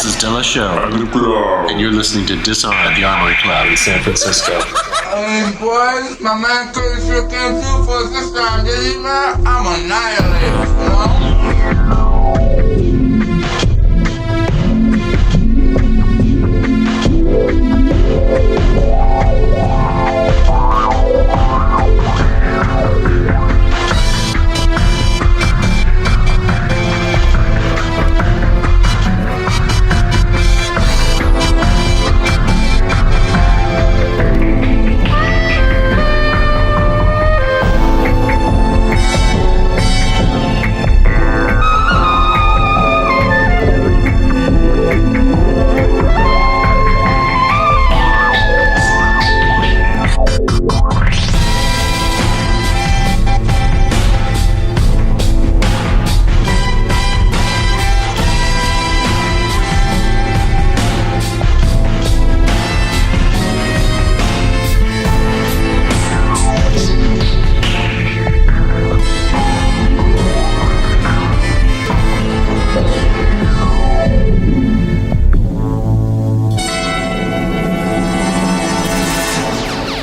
This is Della Show, and you're listening to Disarm at the Armory Club in San Francisco. Hey boys, my man Curtis sure came through for us this time, did he, man? I'm annihilated, you know?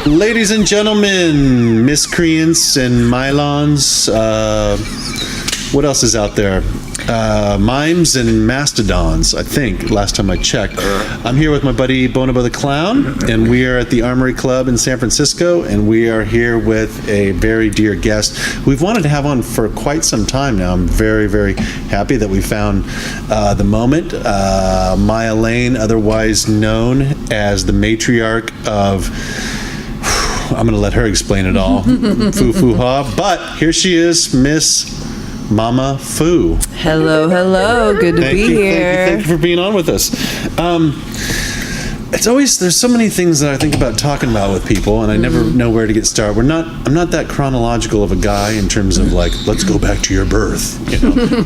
Ladies and gentlemen, miscreants and Mylons, what else is out there? Mimes and mastodons, I think, last time I checked. I'm here with my buddy Bonobo the Clown, and we are at the Armory Club in San Francisco, and we are here with a very dear guest we've wanted to have on for quite some time now. I'm very, very happy that we found the moment. Maya Lane, otherwise known as the matriarch of... I'm going to let her explain it all. Foo Foo Ha. But here she is, Miss Mama Foo. Hello, hello. Good to be here. Thank you for being on with us. It's always, there's so many things that I think about talking about with people, and I never know where to get started. I'm not that chronological of a guy in terms of like, let's go back to your birth,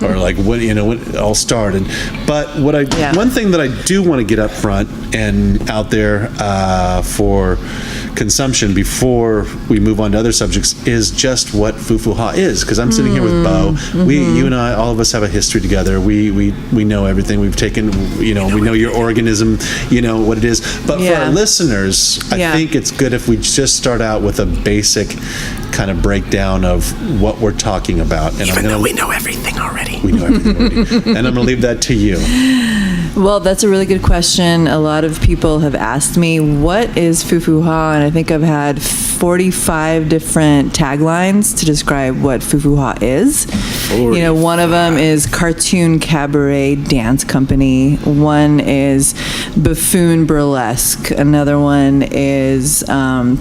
or like when it all started. But one thing that I do want to get up front and out there for consumption before we move on to other subjects is just what Foo Foo Ha is, because I'm sitting here with Bo. You and I, all of us have a history together. We know everything. We've taken, we know your organism, what it is. But for our listeners, I think it's good if we just start out with a basic kind of breakdown of what we're talking about. And Even though we know everything already. We know everything already. And I'm going to leave that to you. Well, that's a really good question. A lot of people have asked me, what is Foo Foo Ha? And I think I've had 45 different taglines to describe what Foo Foo Ha is. One of them is cartoon cabaret dance company. One is buffoon burlesque. Another one is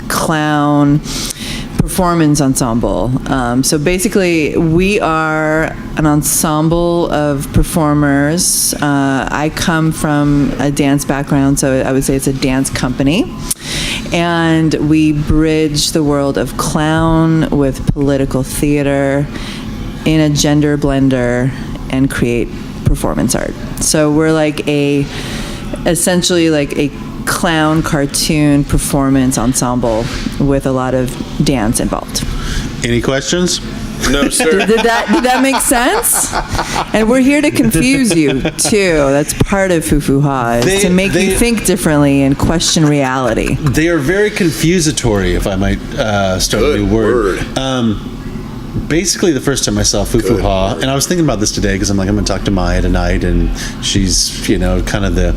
clown performance ensemble. So basically, we are an ensemble of performers. I come from a dance background, so I would say it's a dance company. And we bridge the world of clown with political theater in a gender blender and create performance art. So we're essentially like a clown cartoon performance ensemble with a lot of dance involved. Any questions? No, sir. Did that make sense? And we're here to confuse you too. That's part of Foo Foo Ha, is to make you think differently and question reality. They are very confusatory, if I might start a new word. Basically, the first time I saw Foo Foo Ha, and I was thinking about this today because I'm going to talk to Maya tonight, and she's, kind of the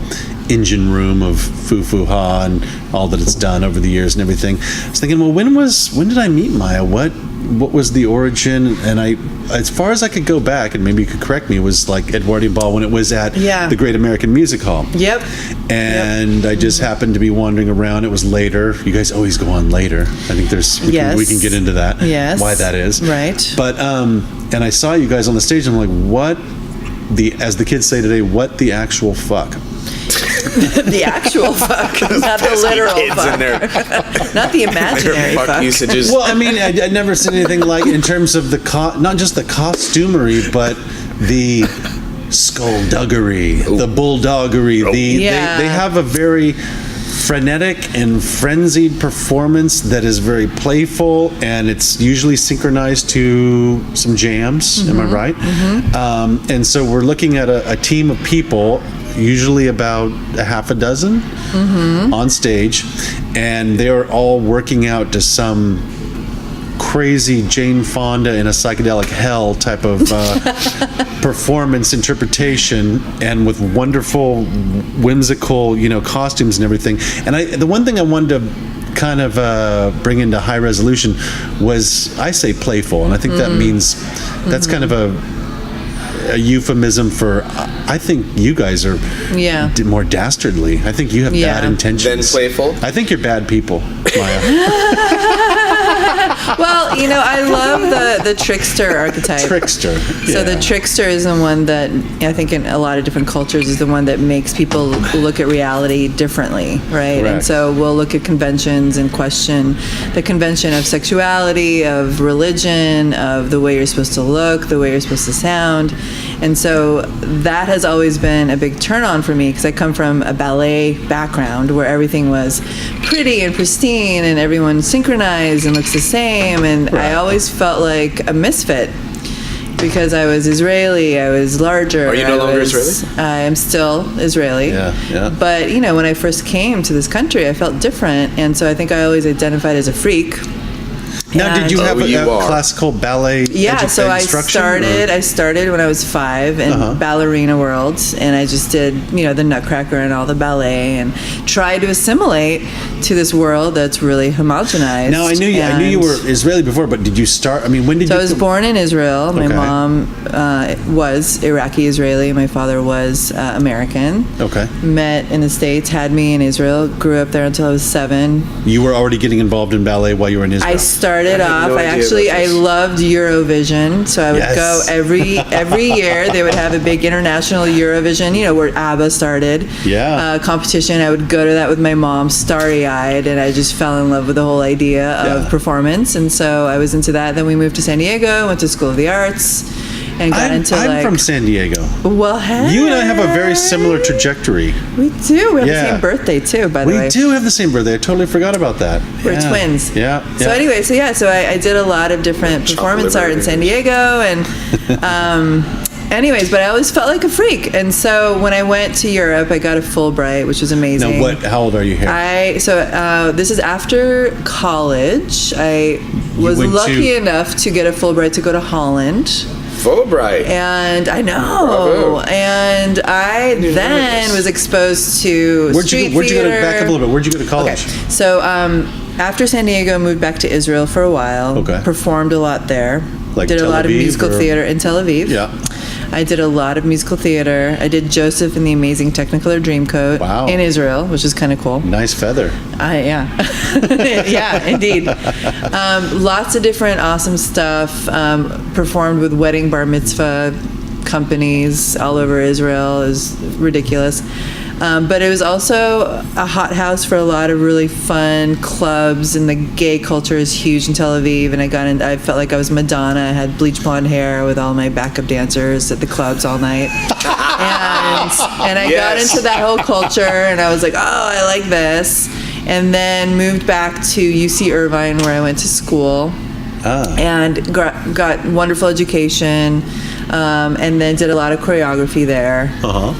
engine room of Foo Foo Ha and all that it's done over the years and everything. I was thinking, well, when did I meet Maya? What was the origin? And as far as I could go back, and maybe you could correct me, was like Edwardian Ball when it was at the Great American Music Hall. Yep. And I just happened to be wandering around. It was later. You guys always go on later. I think we can get into that. Yes. Why that is. Right. But and I saw you guys on the stage, and I'm like, as the kids say today, what the actual fuck? The actual fuck, not the literal fuck. In there. Not the imaginary fuck. Usages. Well, I mean, I'd never seen anything like, in terms of not just the costumery, but the skullduggery, the bulldoggery. They have a very frenetic and frenzied performance that is very playful, and it's usually synchronized to some jams. Am I right? And so we're looking at a team of people usually about a half a dozen on stage, and they're all working out to some crazy Jane Fonda in a psychedelic hell type of performance interpretation, and with wonderful whimsical costumes and everything. And the one thing I wanted to kind of bring into High Resolution was, I say playful, and I think that means that's kind of a euphemism for, I think you guys are more dastardly. I think you have bad intentions. Then playful? I think you're bad people, Maya. Well, I love the trickster archetype. Trickster. So the trickster is the one that I think in a lot of different cultures is the one that makes people look at reality differently, right? Correct. And so we'll look at conventions and question the convention of sexuality, of religion, of the way you're supposed to look, the way you're supposed to sound. And so that has always been a big turn on for me, because I come from a ballet background where everything was pretty and pristine and everyone synchronized and looks the same. And I always felt like a misfit because I was Israeli, I was larger. Are you no longer Israeli? I am still Israeli. Yeah. But, when I first came to this country, I felt different. And so I think I always identified as a freak. Now, did you have a you are. classical ballet So I instruction? started when I was 5 in ballerina world, and I just did, the Nutcracker and all the ballet, and tried to assimilate to this world that's really homogenized. Now, I knew you were Israeli before, but did you start? I mean, when did you? So I was born in Israel. My Okay. mom was Iraqi-Israeli. My father was American. Okay. Met in the States, had me in Israel, grew up there until I was 7. You were already getting involved in ballet while you were in Israel. I started I had off. no idea about I this. loved Eurovision, so I would Yes. go every year. They would have a big international Eurovision, where ABBA started. Yeah. Competition. I would go to that with my mom, starry-eyed, and I just fell in love with the whole idea of Yeah. performance. And so I was into that. Then we moved to San Diego, went to School of the Arts, and got into I'm from San Diego. Well, hey, You and I have a very similar trajectory. We do. We have Yeah. the same birthday too, by the way. We do have the same birthday. I totally forgot about that. We're Yeah. twins. Yeah. So anyway, so I did a lot of different performance art in San Diego, and anyways, but I always felt like a freak. And so when I went to Europe, I got a Fulbright, which was amazing. Now, how old are you here? This is after college. I was went lucky to- enough to get a Fulbright to go to Holland. Fulbright. And I know. Bravo. And I then was exposed to Where'd street you go? theater. Back up a little bit. Where'd you go to college? Okay. So after San Diego, moved back to Israel for a while. Okay. Performed a lot there. Like did Tel a lot of Aviv musical or- theater in Tel Aviv. Yeah. I did a lot of musical theater. I did Joseph and the Amazing Technicolor Dreamcoat Wow. in Israel, which is kind of cool. Nice feather. Yeah. Yeah, indeed. Lots of different awesome stuff. Performed with wedding bar mitzvah companies all over Israel. It was ridiculous. But it was also a hothouse for a lot of really fun clubs, and the gay culture is huge in Tel Aviv. And I felt like I was Madonna. I had bleach blonde hair with all my backup dancers at the clubs all night. and I got into that whole culture, and I was like, oh, I like this. And then moved back to UC Irvine, where I went to school. And got wonderful education, and then did a lot of choreography there.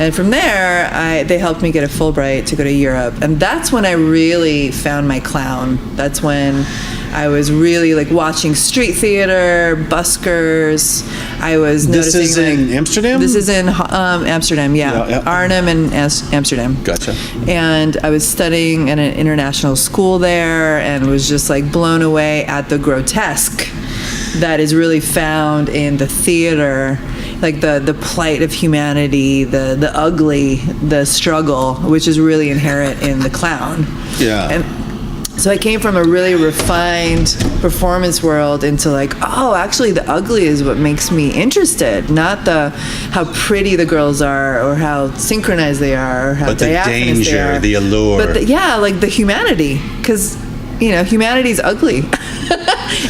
And from there, they helped me get a Fulbright to go to Europe, and that's when I really found my clown. That's when I was really like watching street theater, buskers. I was This noticing. is in Amsterdam? This is in Amsterdam, yeah. Arnhem and Amsterdam. Gotcha. And I was studying at an international school there, and was just like blown away at the grotesque that is really found in the theater, like the plight of humanity, the ugly, the struggle, which is really inherent in the clown. Yeah. And so I came from a really refined performance world into like, oh, actually the ugly is what makes me interested, not how pretty the girls are or how synchronized they are or how But the diaphanous they danger, are. the allure. But like the humanity, because humanity's ugly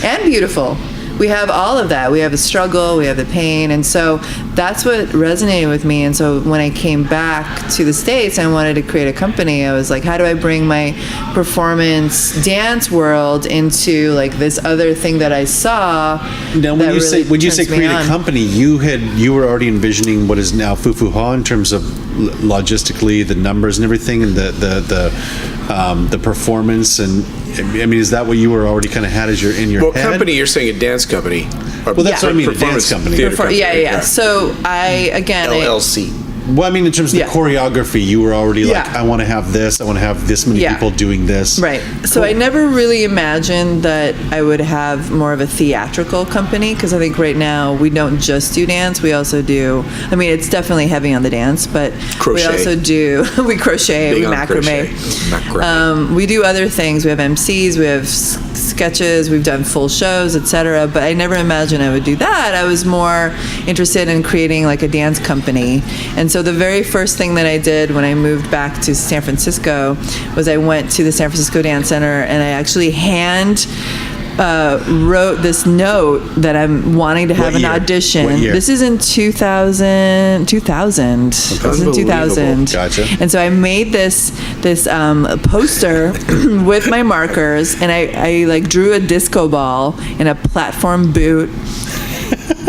and beautiful. we have all of that. We have the struggle, we have the pain, and so that's what resonated with me. And so when I came back to the States, I wanted to create a company. I was like, how do I bring my performance dance world into like this other thing that I saw? Now, when that you say really when you say turns me create a on. company, you were already envisioning what is now Fufu Ha in terms of logistically the numbers and everything, and the performance, and I mean, is that what you were already kind of had as in your Well, head? company, you're saying a dance company. Or Well, that's what I mean, a performance dance company. theater company. Yeah. So I LLC. Well, I mean, in terms of Yeah. the choreography, you were already like, Yeah. I want to have this. I want to have this many Yeah. people doing this. Right. So I never really imagined that I would have more of a theatrical company, because I think right now we don't just do dance. We also do, I mean, it's definitely heavy on the dance, but Crochet. we also do, we crochet, Big we on macrame. Macrame. We do other things. We have MCs, we have sketches, we've done full shows, etc. But I never imagined I would do that. I was more interested in creating like a dance company. And so the very first thing that I did when I moved back to San Francisco was I went to the San Francisco Dance Center and I actually wrote this note that I'm wanting to have What an year? audition. What year? This is in 2000. This is in 2000. Gotcha. And so I made this poster with my markers, and I like drew a disco ball in a platform boot,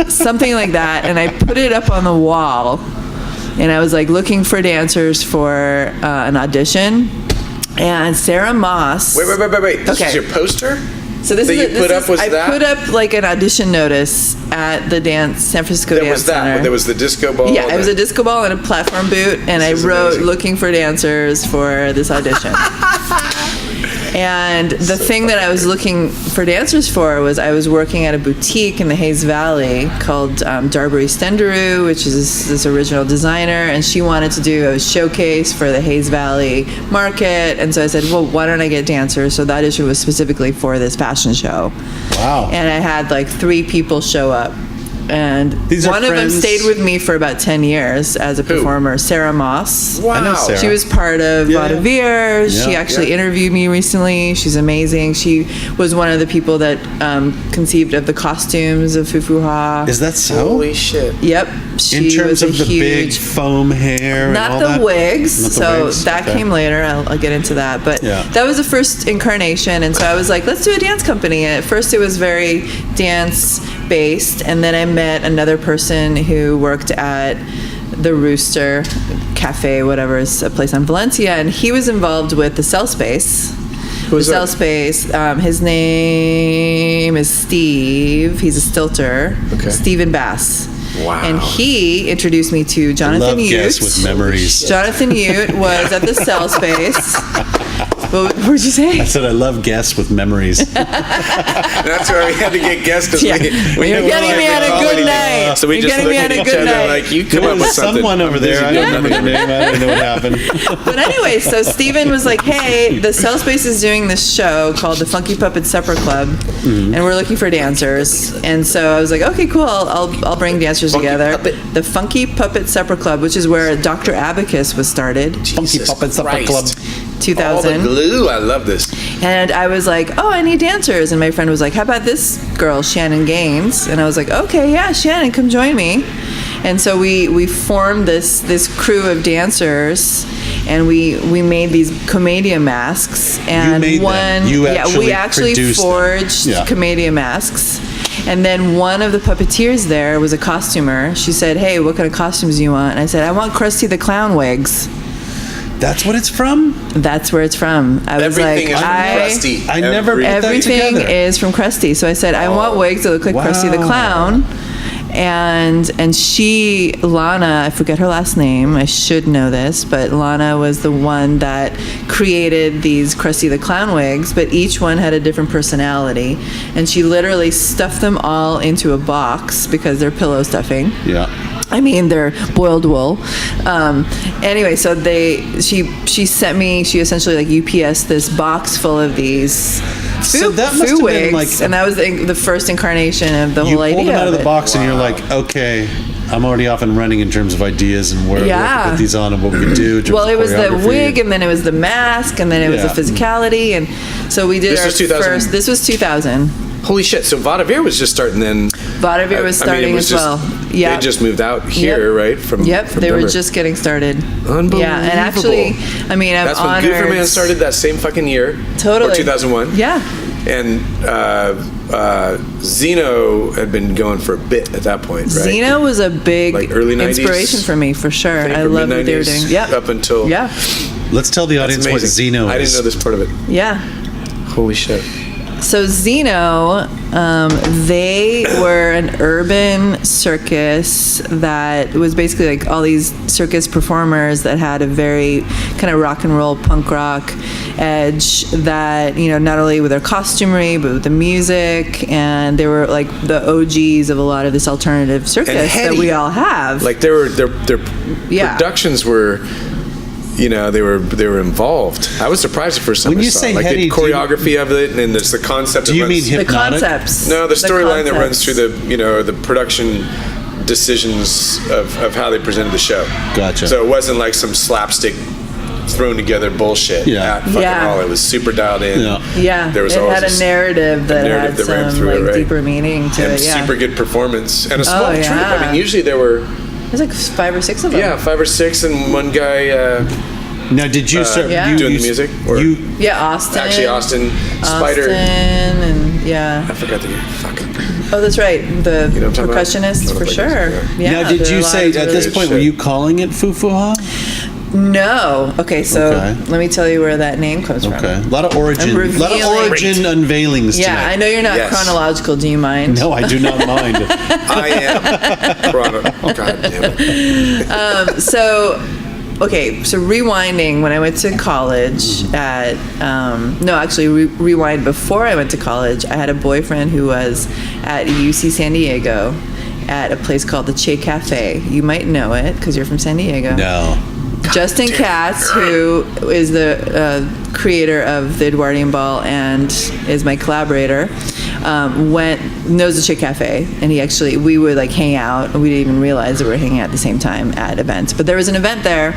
something like that, and I put it up on the wall. And I was like looking for dancers for an audition. And Sarah Moss. Wait. This Okay. is your poster? So this that is you put up was I that? put up like an audition notice at the San Francisco There Dance was that. Center. There was the disco ball. Yeah, it was a disco ball and a platform boot, and I This is wrote amazing. looking for dancers for this audition. And the thing that I was looking for dancers for was I was working at a boutique in the Hayes Valley called Darbury Stenderu, which is this original designer, and she wanted to do a showcase for the Hayes Valley market. And so I said, well, why don't I get dancers? So that issue was specifically for this fashion show. Wow. And I had like 3 people show up. And These are one of them friends? stayed with me for about 10 years as a performer, Sarah Moss. Wow. I know Sarah. She was part of Yeah, yeah. Vaudeville. She Yeah. actually interviewed me recently. She's amazing. She was one of the people that conceived of the costumes of Fufu Ha. Is that so? Holy shit. Yep. In She terms was a of the big huge, foam hair and not all the that? wigs. Not the So wigs, that okay. came later. I'll get into that. But Yeah. that was the first incarnation. And so I was like, let's do a dance company. And at first it was very dance based. And then I met another person who worked at the Rooster Cafe, whatever, is a place on Valencia. And he was involved with the Cell Space. Who's the Cell that? Space. His name is Steve. He's a stilter. Okay. Stephen Bass. Wow. And he introduced me to Jonathan Love guests Ute. with memories. Jonathan Ute was at the Cell Space. What would you say? I said I love guests with memories. That's why we had to get guests because Yeah. we You're knew getting we me on a weren't good anything. night. So we You're just getting looked me at on a each good other night. like, you There come up with was something. someone over there. I don't remember the name. I don't know what happened. But anyway, so Steven was like, hey, the Cell Space is doing this show called the Funky Puppet Supper Club, and we're looking for dancers. And so I was like, okay, cool, I'll bring dancers together. Puppet. The Funky Puppet Supper Club, which is where Dr. Abacus was started, Funky Jesus Puppet Supper Christ. Club. All the 2000. glue. I love this. And I was like, oh, I need dancers. And my friend was like, how about this girl, Shannon Gaines? And I was like, okay, yeah, Shannon, come join me. And so we formed this crew of dancers, and we made these commedia masks. And made them. one, You we actually actually produced them. forged Yeah. commedia masks. And then one of the puppeteers there was a costumer. She said, hey, what kind of costumes do you want? And I said, I want Krusty the Clown wigs. That's what it's from? That's where it's from. I was Everything like, is from Krusty. I never put that Everything together. is from Krusty. So I said, I want wigs that look like Krusty the Wow. Clown. And she, Lana, I forget her last name, I should know this, but Lana was the one that created these Krusty the Clown wigs, but each one had a different personality. And she literally stuffed them all into a box because they're pillow stuffing. Yeah. I mean, they're boiled wool. Anyway, so she sent me, she essentially like UPS this box full of these So that must foo have been wigs, like- and that was the first incarnation of the You whole idea pulled them out of the it. box and you're like, okay, I'm already off and running in terms of ideas and where we Yeah. can put these on and what we can do. in terms Well, of it was the choreography. wig, and then it was the mask, and then it was Yeah. the physicality, and so we did This our was 2000. first. This was 2000. Holy shit! So Vadavir was just starting then. Vadavir was starting as well. Yeah, They just moved out here, right? From they were Denver. just getting started. Unbelievable. Yeah, and actually, I mean, I'm That's honored. when Gooferman started that same fucking year. Totally. Or 2001. Yeah. And Xeno had been going for a bit at that point, right? Xeno was a big Like early 90s? inspiration for me, for sure. think, I or love what they were mid-90s, doing. Yeah. up until- Yeah. Let's tell the audience what Amazing. Xeno is. I didn't know this part of it. Yeah. Holy shit. So Xeno, they were an urban circus that was basically like all these circus performers that had a very kind of rock and roll, punk rock edge that, you know, not only with their costumery, but with the music, and they were like the OGs of a lot of this alternative circus that heady. we all have. Like their Yeah. productions were, you know, they were involved. I was surprised the first time When I you saw say it. Like heady, the choreography of it, and then there's the concept. Do that you mean runs- the hypnotic? concepts. No, the storyline that runs concepts. through the, you know, the production decisions of how they presented the show. Gotcha. So it wasn't like some slapstick thrown together bullshit. Yeah. At fucking Yeah. all. It was super dialed in. Yeah. Yeah, There was it always had a this- narrative that narrative had that ran some through it, like right? deeper meaning to And it. Yeah, super good performance and a small troupe. yeah. I mean, usually there were there's like 5 or 6 of them. 5 or 6, and one guy Now, did you start Yeah. you, doing you, the music. Or You Yeah, Austin. actually Austin Spider. Austin, and yeah. I forgot the fucking. Oh, that's right. The You know what I'm talking about? percussionist for Like sure. this, Yeah. now, did there you are a lot say of at really- this point were shit. you calling it Fufuha? No. Okay, so Okay. let me tell you where that name comes from. Okay, a lot of origin, I'm a lot of revealing- origin unveilings Yeah, tonight. I know you're not Yes. chronological. Do you mind? No, I do not mind. I am. God damn it. So, okay, so rewinding, when I went to college at, no, actually, rewind before I went to college, I had a boyfriend who was at UC San Diego at a place called the Che Cafe. You might know it because you're from San Diego. No. Justin Katz, who is the creator of the Edwardian Ball and is my collaborator, knows the Chick Cafe, and we would like hang out, and we didn't even realize that we were hanging out at the same time at events. But there was an event there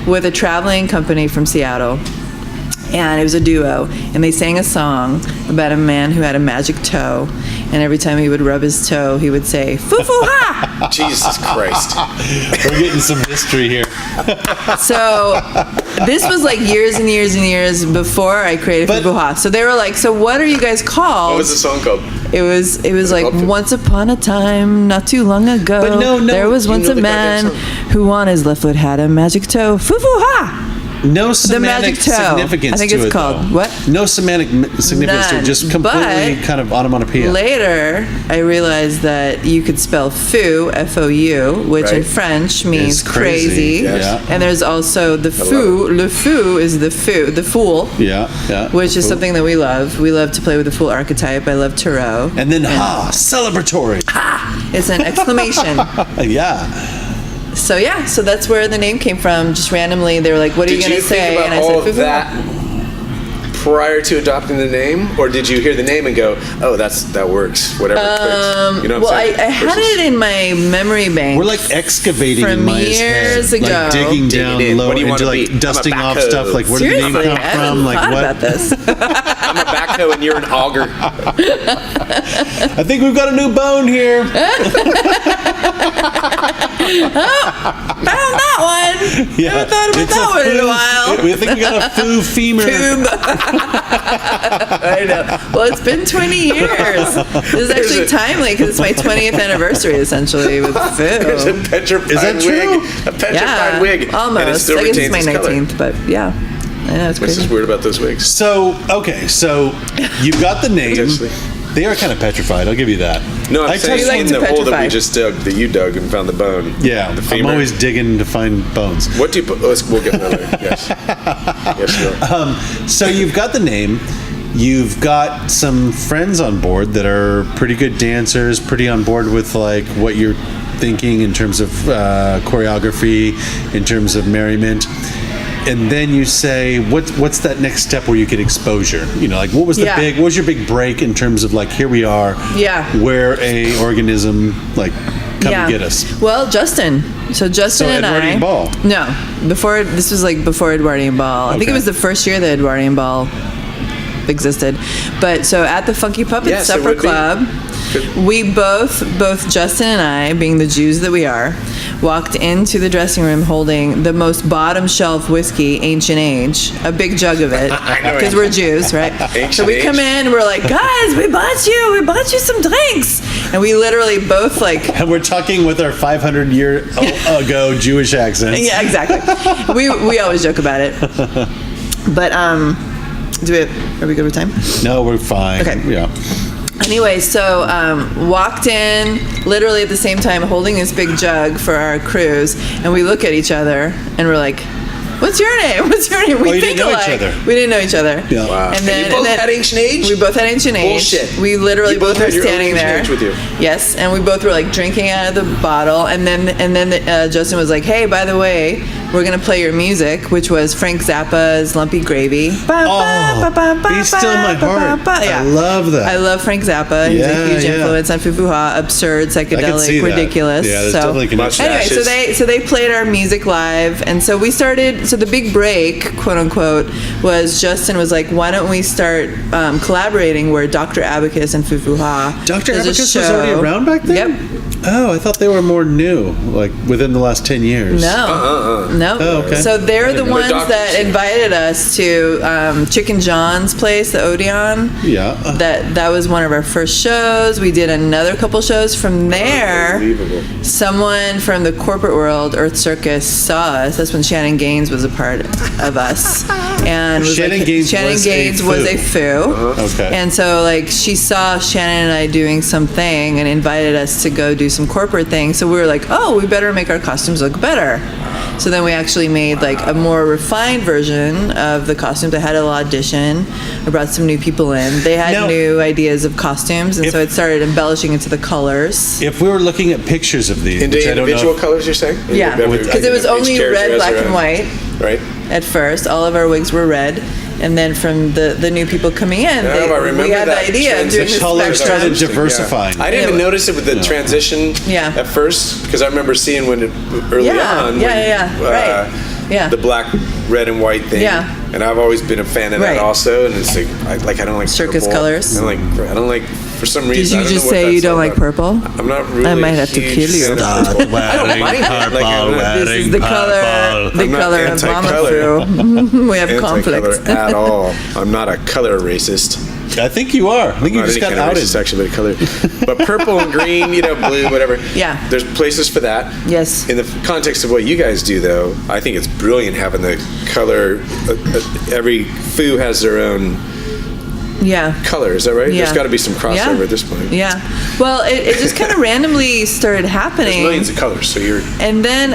with a traveling company from Seattle, and it was a duo, and they sang a song about a man who had a magic toe, and every time he would rub his toe, he would say, "Foo-foo-ha!" Jesus Christ. We're getting some history here. So this was like years and years and years before I created But- Fufuha. So they were like, "So what are you guys called?" What was the song called? It was like called? once upon a time, not too long ago. But no, there was you once know a the man goddamn who on his left foot had a magic toe. Fufuha! No The semantic magic toe. significance I think to it's it, called though. what? No semantic significance to it, None. just completely But kind of onomatopoeia. Later, I realized that you could spell fou, F-O-U, which in Right. French means It's crazy. Yes. Yeah. And there's also the fou. Le fou is the fool. Yeah, yeah. Which is Cool. something that we love. We love to play with the fool archetype. I love tarot. And then celebratory. It's an exclamation. Yeah. So yeah, so that's where the name came from. Just randomly, they were like, "What are you Did gonna you say?" think about And I all said, of that prior to adopting the name? Or did you hear the name and go, oh, that works, whatever clicks? You know what Well, I'm saying? I had Versus- it in my memory bank. We're like excavating in From Maya's years head. ago. Like digging down in. low What do you into wanna like be? I'm a dusting off backhoe. stuff. Like where did the name Seriously, come I haven't from? Like thought what? about this. I'm a backhoe and you're an auger. I think we've got a new bone here. Found that one. Yeah. Haven't thought about It's that one in a while. We think we got a foo femur. I know. Well, it's been 20 years. This is actually timely because it's my 20th anniversary, essentially, with There's a Foo. petrified Is that true? wig. A petrified Yeah, wig. And it almost. still I guess it's retains my its color. 19th, but yeah. I know, it's This crazy. is weird about those wigs. So okay, so you've got the name. Potentially. They are kind of petrified. I'll give you that. No, I'm I saying touched like in to the hole that we petrify. just dug, that you dug and found the bone. Yeah, The I'm femur. always digging to find bones. What do you put? We'll get that later. Yes. Yes, you will. So you've got the name. You've got some friends on board that are pretty good dancers, pretty on board with like what you're thinking in terms of choreography, in terms of merriment. And then you say, what's that next step where you get exposure? You know, like what was what was your big break in terms of like here we are, Yeah. where a organism like come and get us. Well, Justin. So Justin and Edwardian I. Ball. No, this was like before Edwardian Ball. I think Okay. it was the first year that Edwardian Ball existed. But so at the Funky Puppet Yes, it Supper would be. Club, we both Justin and I, being the Jews that we are, walked into the dressing room holding the most bottom shelf whiskey, Ancient Age, a big jug of it, because we're Jews, right? So we come in, we're like, guys, we bought you some drinks, and we literally both like. And we're talking with our 500-year ago Jewish accents. Yeah, exactly. we always joke about it, but are we good with time? No, we're fine. Okay. Yeah. Anyway, so walked in literally at the same time holding this big jug for our cruise, and we look at each other and we're like, what's your name? What's your name? We you think didn't know alike. each other. We didn't know each other. Yeah. Wow. And then, you both had Ancient Age? We both had Ancient Age. Bullshit. We literally You both were had your own standing Ancient there. Age with you. Yes, and we both were like drinking out of the bottle, and then Justin was like, "Hey, by the way, we're gonna play your music," which was Frank Zappa's "Lumpy Gravy." Be Still My Heart. Yeah. I love that. I love Frank Zappa. He's Yeah, a huge yeah. influence on Fufuha. Absurd, I can see psychedelic, that. ridiculous. Yeah, there's so, definitely connection. anyway, so they played our music live, and so we started. So the big break, quote unquote, was Justin was like, "Why don't we start collaborating?" Where Dr. Abacus and Fufuha. Dr. There's a Abacus was already show- around back then? Yep. Oh, I thought they were more new, like within the last 10 years. No. No. Oh, okay. So they're the ones doctors, that yeah. invited us to Chicken John's place, the Odeon. Yeah. That was one of our first shows. We did another couple shows from there. Unbelievable. Someone from the corporate world, Earth Circus, saw us. That's when Shannon Gaines was a part of us. And was Shannon like, Gaines Shannon was a Gaines was a foo. foo. Okay. And so like she saw Shannon and I doing something and invited us to go do some corporate things. So we were like, oh, we better make our costumes look better. So then we actually made like a more refined version of the costumes. I had a little audition. I brought some new people in. They had Now- new ideas of costumes, and so it started embellishing into the colors. If we were looking at pictures of these, Into which I don't individual know, colors, you're saying? Yeah, because it was only red, black, and white Right? at first. All of our wigs were red. And then from the new people coming in, I remember we had the that idea of doing transition. this colors spectrum. started diversifying. I didn't even notice it with the transition Yeah. at first, because I remember seeing when it early Yeah, on. yeah, when, right. Yeah. The black, red, and white thing. Yeah. And I've always been a fan of Right. that also. And it's like I don't like Circus purple. colors. I don't like for some reason. Did you I don't just know what say that's you don't all like about. purple? I'm not really. I might a have to huge kill you. fan of Stop purple. wearing Like, purple, This is the color, purple. the I'm not color of Mama anti-color. Fru. We have Anti-color conflicts. at all. I'm not a color racist. I think you are. I think you Not just any got kind of outed. racist, actually, but color. But purple and green, blue, whatever. Yeah. There's places for that. Yes. In the context of what you guys do, though, I think it's brilliant having the color. Every foo has their own Yeah. color. Is that right? Yeah. There's got to be some crossover Yeah. at this point. Yeah. Well, it just kind of randomly started There's happening. millions of colors, so you're. And then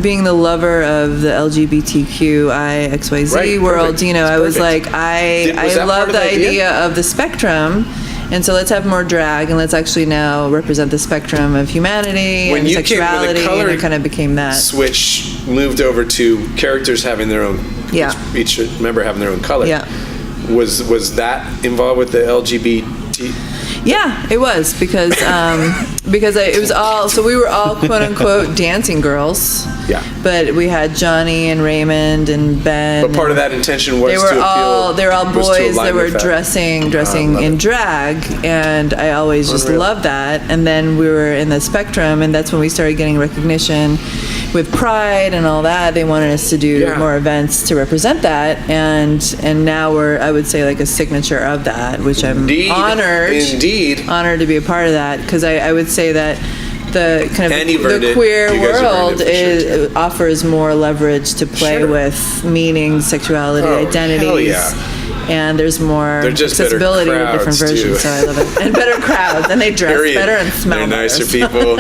being the lover of the LGBTQI XYZ Right, world, perfect. I was Perfect. like, I Was that part love of the the idea? idea of the spectrum. And so let's have more drag, and let's actually now represent the spectrum of humanity When and you came- when the sexuality, color and it kind of became that. Switch moved over to characters having their own. Yeah. Each member having their own color. Yeah. Was that involved with the LGBT? Yeah, it was because it was all, so we were all quote unquote dancing girls. Yeah. But we had Johnny and Raymond and Ben. But part of that intention was They to were appeal. all was to boys align that were with that. dressing love in it. drag, and I always just Unreal. loved that. And then we were in the spectrum, and that's when we started getting recognition with Pride and all that. They wanted us to do Yeah. more events to represent that, and now we're, I would say, like a signature of that, which I'm Indeed. honored to be a part of that, because I would say that the kind of And you've earned the it. queer You guys have earned world it for sure, offers more leverage to play Sure. with meaning, sexuality, Oh, identities. hell yeah. And there's more They're just better accessibility to different crowds, too. versions, so I love it. And better crowds, and they dress Period. better and smell They're better. nicer people.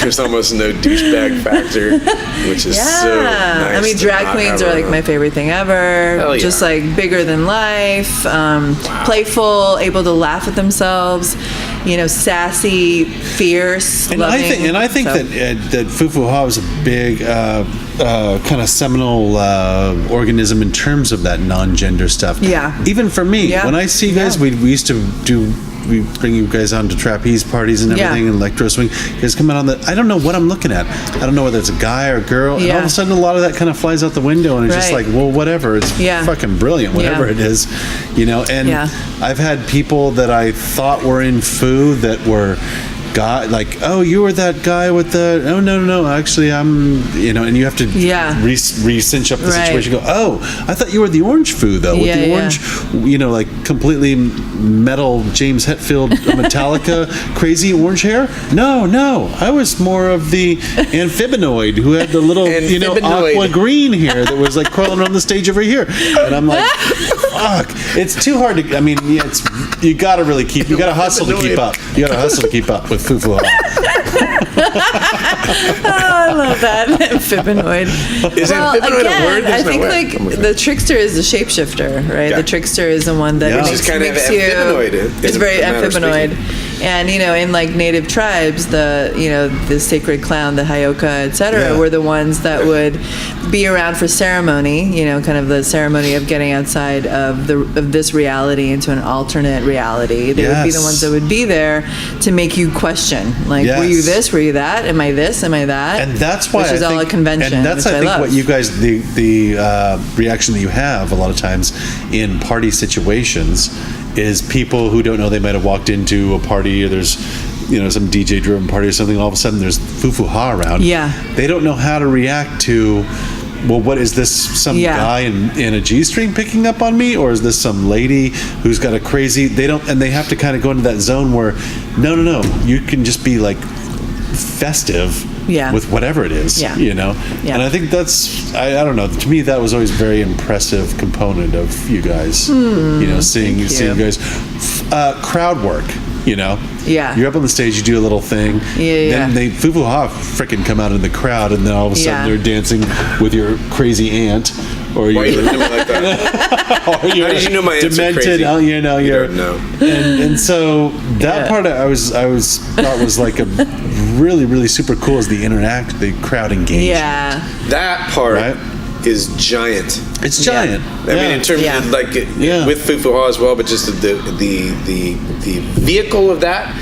There's almost no douchebag factor, which is Yeah, so nice. I mean, to drag not queens have are like around. my favorite thing ever. Hell yeah. Just like bigger than life, playful, able to laugh at themselves, sassy, fierce, And loving. I think So- that Fufuha was a big kind of seminal organism in terms of that non-gender stuff. Yeah. Even for me, Yeah. when I see you guys, Yeah. we used to do we bring you guys on to trapeze parties and everything, Yeah. and electro swing. You guys come out on the. I don't know what I'm looking at. I don't know whether it's a guy or a girl. And all of Yeah. a sudden, a lot of that kind of flies out the window, and it's just Right. like, well, whatever. It's Yeah. fucking brilliant, whatever Yeah. it is, you know. And Yeah. I've had people that I thought were in Foo that were. Guy, like, oh, you were that guy with the. Oh no, actually, I'm. You know, and you have to Yeah. re-cinch up the Right. situation. Go, oh, I thought you were the orange Foo though, with Yeah, the yeah. orange, you know, like completely metal James Hetfield Metallica crazy orange hair. No, I was more of the amphibinoid who had the little, you know, Amphibinoid. aqua green hair that was like crawling around the stage over here, and I'm like, fuck, it's too hard to. I mean, yeah, it's you got to really keep. You got to hustle to keep up. You got to hustle to keep up with Foo-Foo. I love that. Amphibinoid. Is amphibinoid a word? There's I no think way. like I'm with the trickster is the shapeshifter, right? Yeah. The trickster is the one that Yeah. makes, Which is kind of makes you. amphibinoid It's in very a manner of amphibinoid. speaking. And you know, in like native tribes, the sacred clown, the Hayoka, etc., Yeah. were the ones that would be around for ceremony. You know, kind of the ceremony of getting outside of this reality into an alternate reality. They would be the Yes. ones that would be there to make you question, like, were you Yes. this? Were you that? Am I this? Am I that? And that's why which is I all think, a convention. And that's which I think love. what you guys the reaction that you have a lot of times in party situations is people who don't know they might have walked into a party or there's some DJ driven party or something. All of a sudden there's Foo-Foo-Ha around. Yeah. They don't know how to react to. Well, what is this? Some Yeah. guy in a G-string picking up on me, or is this some lady who's got a crazy? They don't, and they have to kind of go into that zone where, no, you can just be like festive, Yeah. with whatever it is, Yeah. you know. Yeah. And I think that's, I don't know. To me, that was always a very impressive component of you guys. Hmm. You know, seeing you guys, crowd work. You know, Yeah. You're up on the stage, you do a little thing. Yeah. Then they Foo-Foo-Ha frickin' come out in the crowd, and then all of a sudden Yeah. they're dancing with your crazy aunt, or Why are you your, looking at me like that? or your How did you know my aunts are demented. crazy? You know, You your don't know. and so that Yeah. part I was thought was like a really really super cool is the crowd engagement. Yeah. That part Right. is giant. It's giant. I mean, in terms Yeah. of like Yeah. with Foo-Foo-Ha as well, but just the vehicle of that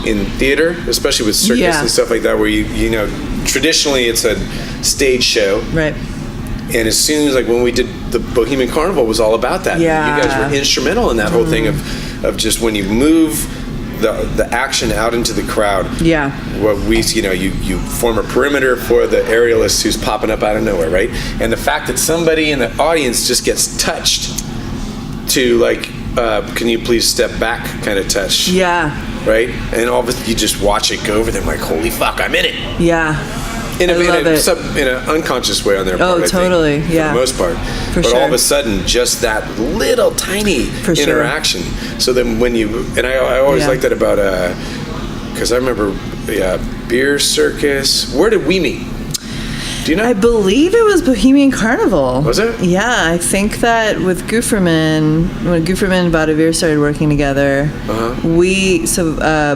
in theater, especially with circus Yeah. and stuff like that, where you know traditionally it's a stage show, Right. and as soon as like when we did the Bohemian Carnival was all about that. Yeah. You guys were instrumental in that whole thing of just when you move the action out into the crowd. Yeah. What you form a perimeter for the aerialist who's popping up out of nowhere, right? And the fact that somebody in the audience just gets touched to like, can you please step back kind of touch, Yeah. right? And all of a sudden you just watch it go over there, like, holy fuck, I'm in it. Yeah. In I love it. in an unconscious way on their part, I think, totally, yeah. for the most part. For but all of sure. a sudden, just that little tiny For sure. interaction. So then when you, and I always Yeah. like that about, because I remember, Beer Circus. Where did we meet? Do you know? I believe it was Bohemian Carnival. Was it? Yeah, I think that with Gooferman, when Gooferman and Badavir started working together,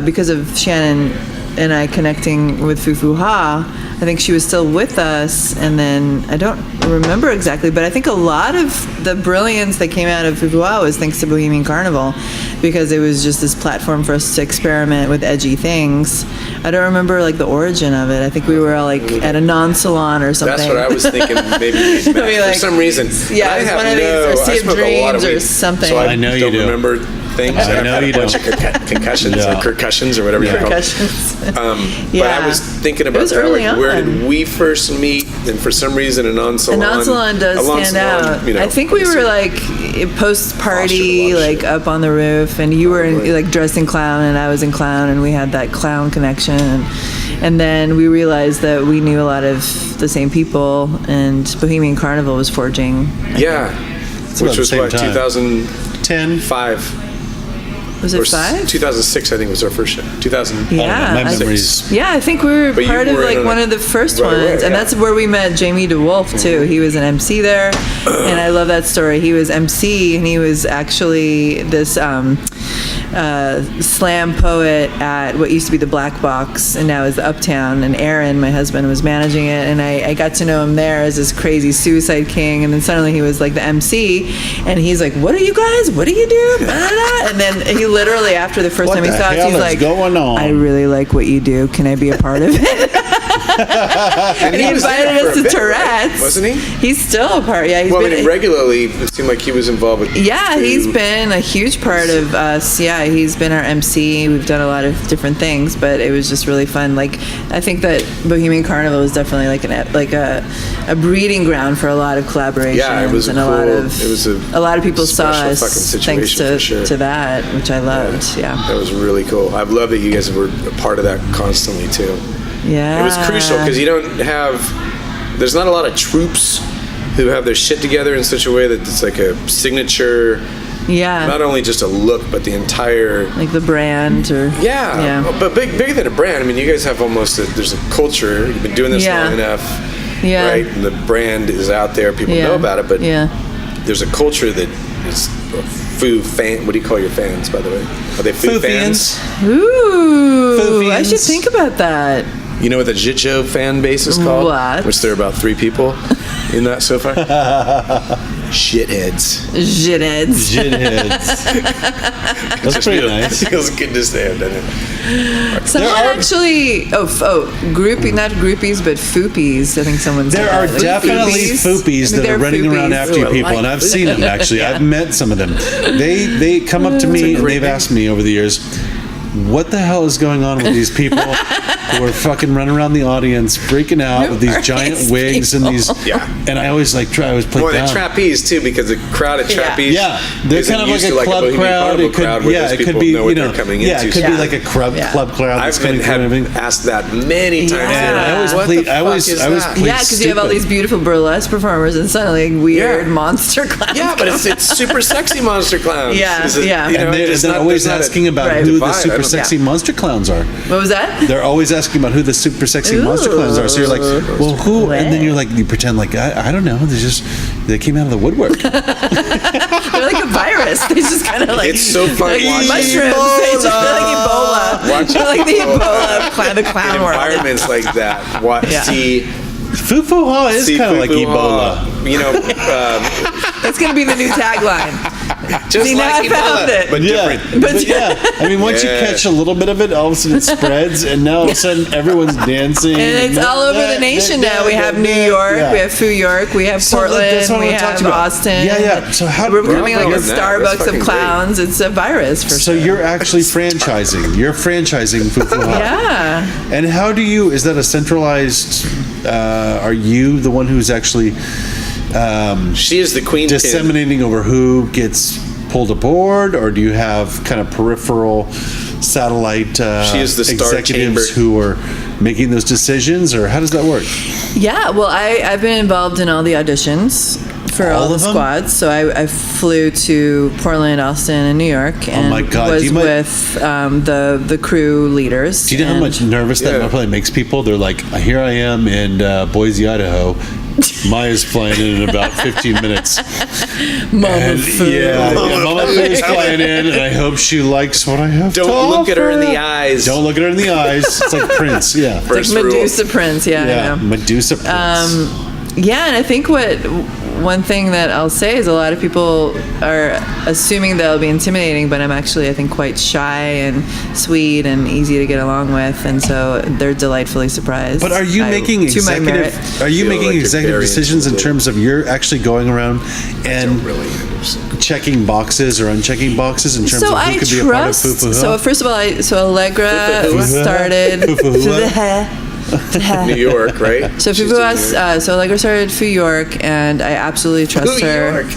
because of Shannon and I connecting with Foo-Foo-Ha, I think she was still with us, and then I don't remember exactly, but I think a lot of the brilliance that came out of Foo-Foo-Ha was thanks to Bohemian Carnival, because it was just this platform for us to experiment with edgy things. I don't remember like the origin of it. I think we were all like at a non-salon or something. That's what I was thinking. Maybe we'd met Be for like- some reason. yeah, I it was have one of these, or I Sea of smoke a lot of Dreams or weed, something. So I know you don't do. remember things. I I've know had you a bunch don't. of concussions Yeah. or concussions or whatever they're called. Percussions. But Yeah. I was thinking It about was that. early Like, where on. did we first meet? And for some reason, a A non-salon. non-salon does a stand non-salon, out. you know, I think we were like post-party, Fostered a lot of like shit. up on the roof, and you were Probably. like dressed in clown, and I was in clown, and we had that clown connection, and then we realized that we knew a lot of the same people, and Bohemian Carnival was forging. Yeah. about Which the was same what, time. 2005? 10. Was it 5? 2006, I think, was our first show. 2000. Yeah, my I- memories. Yeah, I think we were But you part of were like in one a- of the first right, ones, and yeah. that's where we met Jamie DeWolf too. He was an MC there, and I love that story. He was MC, and he was actually this slam poet at what used to be the Black Box, and now is the Uptown. And Aaron, my husband, was managing it, and I got to know him there as this crazy suicide king. And then suddenly he was like the MC, and he's like, "What are you guys? What do you do?" Blah, blah, blah. And then he literally after the first What time he the saw us, hell he's is like, going on? I really like what you do. Can I be a part of it? And he was there invited for us a to bit, right? Tourette's. Wasn't he? He's still a part. Yeah, he's Well, I been. mean, regularly, it seemed like he was involved with. Yeah, he's food. been a huge part of us. Yeah, he's been our MC. We've done a lot of different things, but it was just really fun. Like, I think that Bohemian Carnival was definitely like a breeding ground for a lot of collaborations. Yeah, it was and cool. It was a lot of people saw special us fucking thanks situation for sure. to that, which I loved. Yeah. That was really cool. I love that you guys were a part of that constantly too. Yeah. It was crucial because you don't have. There's not a lot of troops who have their shit together in such a way that it's like a signature. Yeah. Not only just a look, but the entire. Like the brand or. Yeah. Yeah. But bigger than a brand. I mean, you guys have almost. There's a culture. You've been doing this Yeah. long enough. Yeah. Right. And the brand is out there. People Yeah. know about it. But yeah. there's a culture that is Foo fan. What do you call your fans, by the way? Are they Foo fans? Ooh. Foofians. I should think about that. You know what the Jitcho fan base is called? What? Which there are about 3 people in that so far. Shitheads. Shitheads. Shitheads. That's pretty nice. Feels good to say it, doesn't it? Someone There are- actually, groupie, not groupies, but foopies. I think someone said There are that. Like definitely foopies I think that are they're running around foopies. after you Ooh, I people, like and I've seen them actually. I've met some of them. They come up to me and great they've name. asked me over the years, what the hell is going on with these people who are fucking running around the audience, freaking out with these Who are giant these wigs and these. Yeah. And I always like try. I always play Well, down. the trapeze too, because the crowd at Yeah. trapeze. Yeah, they're isn't kind of like used a to club Bohemian crowd. Carnival It could, crowd where yeah, those it could people be, know what you know, they're coming yeah, into. it could Yeah. be like a club Yeah. crowd that's I've coming been through and everything. asked that many times. Yeah. And I always What play. the I always fuck is played that? Yeah, because you have all stupid. these beautiful burlesque performers and suddenly weird Yeah. monster clowns. Yeah, but it's super sexy monster clowns. Yeah, Is it- yeah. You know, And there's they're not- always there's not a- asking about Right. who divide. the I super don't- sexy monster clowns are. What was that? They're always asking about who the super sexy monster clowns are. So you're like, well, who? And then you're like, you pretend like, I don't know. They came out of the woodwork. They're like a virus. They just kind of like It's so fun like watching mushrooms. They just feel like Ebola. Watching They're like the people Ebola clown, the in clown world. environments like that. Yeah. See Fufuha is kind of like Ebola. You know, That's gonna be the new tagline. just See, now like I found Ebola, it. but different. But yeah, I mean, once you Yeah. catch a little bit of it, all of a sudden it spreads, and now all of a sudden everyone's dancing. And it's all over the nation now. We have New York, Yeah. we have Foo York, we have So Portland, that's what I we wanna talk have to you about. Austin. Yeah, yeah. So how we're becoming like a Bravo on that. That's Starbucks fucking of clowns. It's a virus for So sure. you're actually franchising. You're franchising Fufuha. Yeah. And how do you? Is that a centralized? Are you the one who's actually She is the queen pin. disseminating over who gets pulled aboard, or do you have kind of peripheral satellite She is the star executives chamber. who are making those decisions, or how does that work? Yeah, well, I've been involved in all the auditions for All all the of them? squads. So I flew to Portland, Austin, and New York, and my God, was you might- with the crew leaders. Do you know how and- much nervous that Yeah. probably makes people? They're like, here I am in Boise, Idaho. Maya's flying in about 15 minutes. Mama And, Fu. yeah, Mama Fu's flying in, and I hope she likes what I have to Don't look at her in offer. the eyes. Don't look at her in the eyes. It's like Prince, yeah. Like First rule. Medusa Prince, yeah, I Yeah, know. Medusa Prince. Yeah, and I think one thing that I'll say is a lot of people are assuming they'll be intimidating, but I'm actually, I think, quite shy and sweet and easy to get along with, and so they're delightfully surprised. But are you making to my merit. executive? Are you Feel making like you're executive very decisions in intimidating. terms of you're actually going around and Really understand. checking boxes or unchecking boxes in terms So of who I could be a part of trust. Fufuha? So first of all, Allegra Fufuha. started. Fufuha. New York, right? So She's Fufuha, in New York. so Allegra started Foo York, and I absolutely trust New her. York.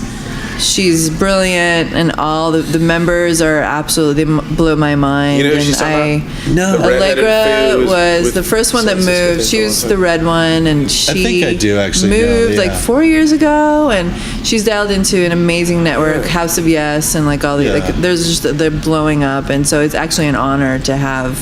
She's brilliant, and all the members are absolutely, they blow my mind. You know who and she's talking No. The redheaded Allegra Foo was with the first one that Census moved. Within She was Dawn. the red one, and she think I do actually know, moved yeah. like 4 years ago, and she's dialed into an amazing network, House of Yes, and like all the Yeah. like. There's just they're blowing up, and so it's actually an honor to have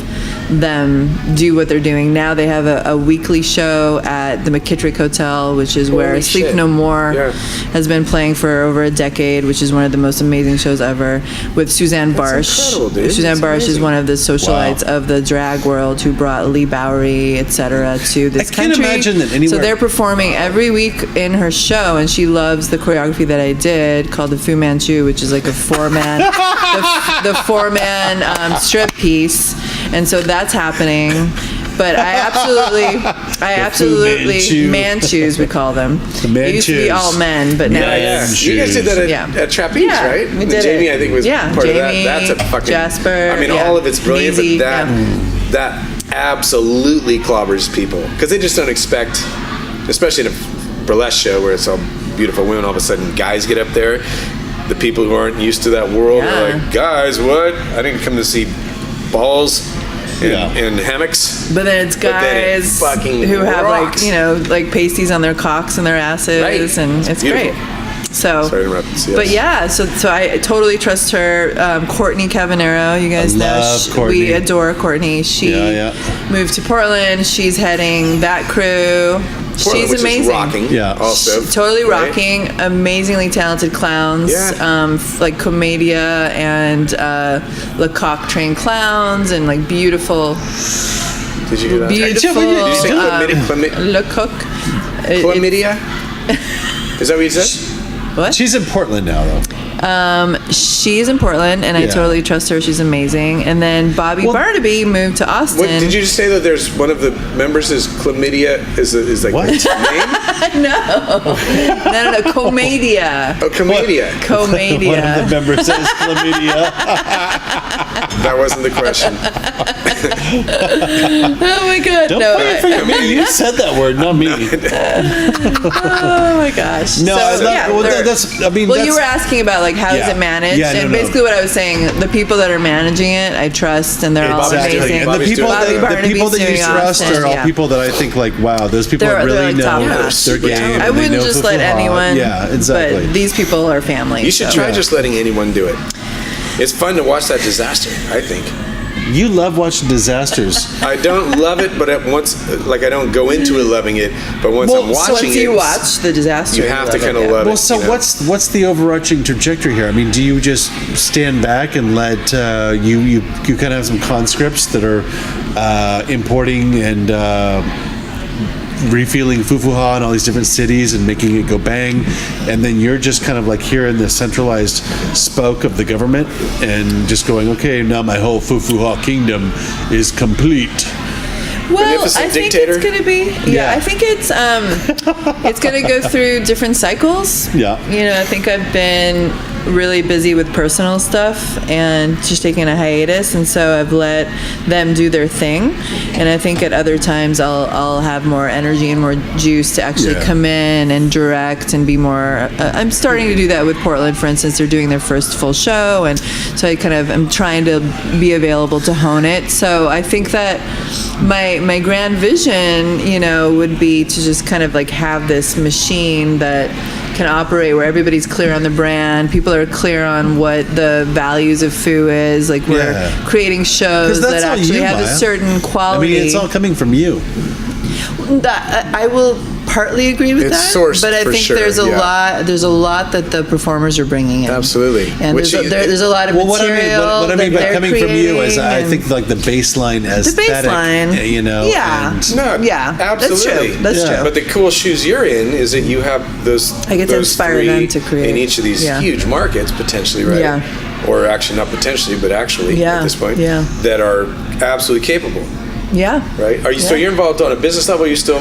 them do what they're doing. Now they have a weekly show at the McKittrick Hotel, which is where Holy Sleep shit. No More Yeah. has been playing for over a decade, which is one of the most amazing shows ever, with Suzanne Barsh. incredible, dude. Suzanne That's Barsh is amazing. one of the socialites of the drag world who brought Lee Bowery, etc., to this I can't country. imagine that anywhere- So they're performing every week in her show, and she loves the choreography that I did called the Fu Manchu, which is like a four-man, the four-man strip piece, and so that's happening. But I absolutely, Manchu. Manchus we call them. The It used to be Manchus. all men, but now Yeah, it's you guys did that at, Yeah. at Trapeze, Yeah, right? we And did Jamie, it. I think, was Yeah, part Jamie, of that. That's a fucking Jasper, I mean, yeah. all of it's brilliant, Neezy, but that yeah. that absolutely clobbers people because they just don't expect, especially in a burlesque show where it's all beautiful women. All of a sudden, guys get up there. The people who aren't used to that world are Yeah. like, guys, what? I didn't come to see balls and hammocks. But then it's But then it guys fucking who have rocks. like pasties on their cocks and their asses, Right. and it's Beautiful. great. So, Sorry to interrupt. Yes. but yeah, so I totally trust her. Courtney Cavanero, you guys know, love Courtney. we adore Courtney. She Yeah. moved to Portland. She's heading that crew. Portland, She's which amazing. Is rocking. Yeah. Also, Totally right? rocking, amazingly talented clowns, Yeah. like Comedia and Lecoq trained clowns, and like beautiful, Did you hear that? beautiful. Did you say chlamydia? Lecoq. Chlamydia? Is that what you said? What? She's in Portland now, though. She's in Portland, and I Yeah. totally trust her. She's amazing. And then Bobby Barnaby moved to Austin. What, did you just say that there's one of the members is chlamydia? Is like What? its name? No, Comedia. Oh, chlamydia. One of Comedia. the members says chlamydia. That wasn't the question. Oh my god! Don't no, point your finger at me. You said that word, not me. oh my gosh! No, I love- well, they're- that's. I mean, Well, that's, you were asking about like how is Yeah. it managed, Yeah, no, and no. basically what I was saying, the people that are managing it, I trust, and they're all Exactly. amazing. And the Bobby's people, doing Bobby that. the Barnaby's people that you doing trust Austin, are all yeah. people that I think like, wow, those people They're really like know top their notch. game. I and they wouldn't know just let Fufuha. anyone. Yeah, exactly. But these people are family. You should so. try just letting anyone do it. It's fun to watch that disaster, I think. You love watching disasters. I don't love it, but at once, like I don't go into it loving it, but once I'm So watching once it, you watch the disaster, you have to love kind it, of yeah. love it. Well, so you know? what's the overarching trajectory here? I mean, do you just stand back and let you kind of have some conscripts that are importing and refueling Fufuha in all these different cities and making it go bang, and then you're just kind of like here in the centralized spoke of the government and just going, okay, now my whole Fufuha kingdom is complete. Well, Beneficent I think dictator? it's going to be. Yeah. I think it's going to go through different cycles. Yeah. You know, I think I've been really busy with personal stuff and just taking a hiatus, and so I've let them do their thing. And I think at other times I'll have more energy and more juice to actually Yeah. come in and direct and be more. I'm starting to do that with Portland, for instance. They're doing their first full show, and so I kind of am trying to be available to hone it. So I think that my grand vision, you know, would be to just kind of like have this machine that can operate where everybody's clear on the brand, people are clear on what the values of Fu is, like we're Yeah. creating shows that all actually you, have a Maya. certain quality. I mean, it's all coming from you. I will partly agree with It's that, sourced but I for think sure, there's a yeah. lot. There's a lot that the performers are bringing in. Absolutely. and Which there's a lot of Well, what I material. mean, what I mean that by they're coming from you is, I creating, think like the baseline the aesthetic, baseline. you know. Yeah. and- No, Yeah, absolutely. That's true. But the cool shoes you're in is that you have those. I get to those inspire three them to create. in each of these Yeah. huge markets potentially, right? Yeah. Or actually not potentially, but actually Yeah, at this point, yeah. that are absolutely capable, Yeah. right? Are you so Yeah. you're involved on a business level? You still,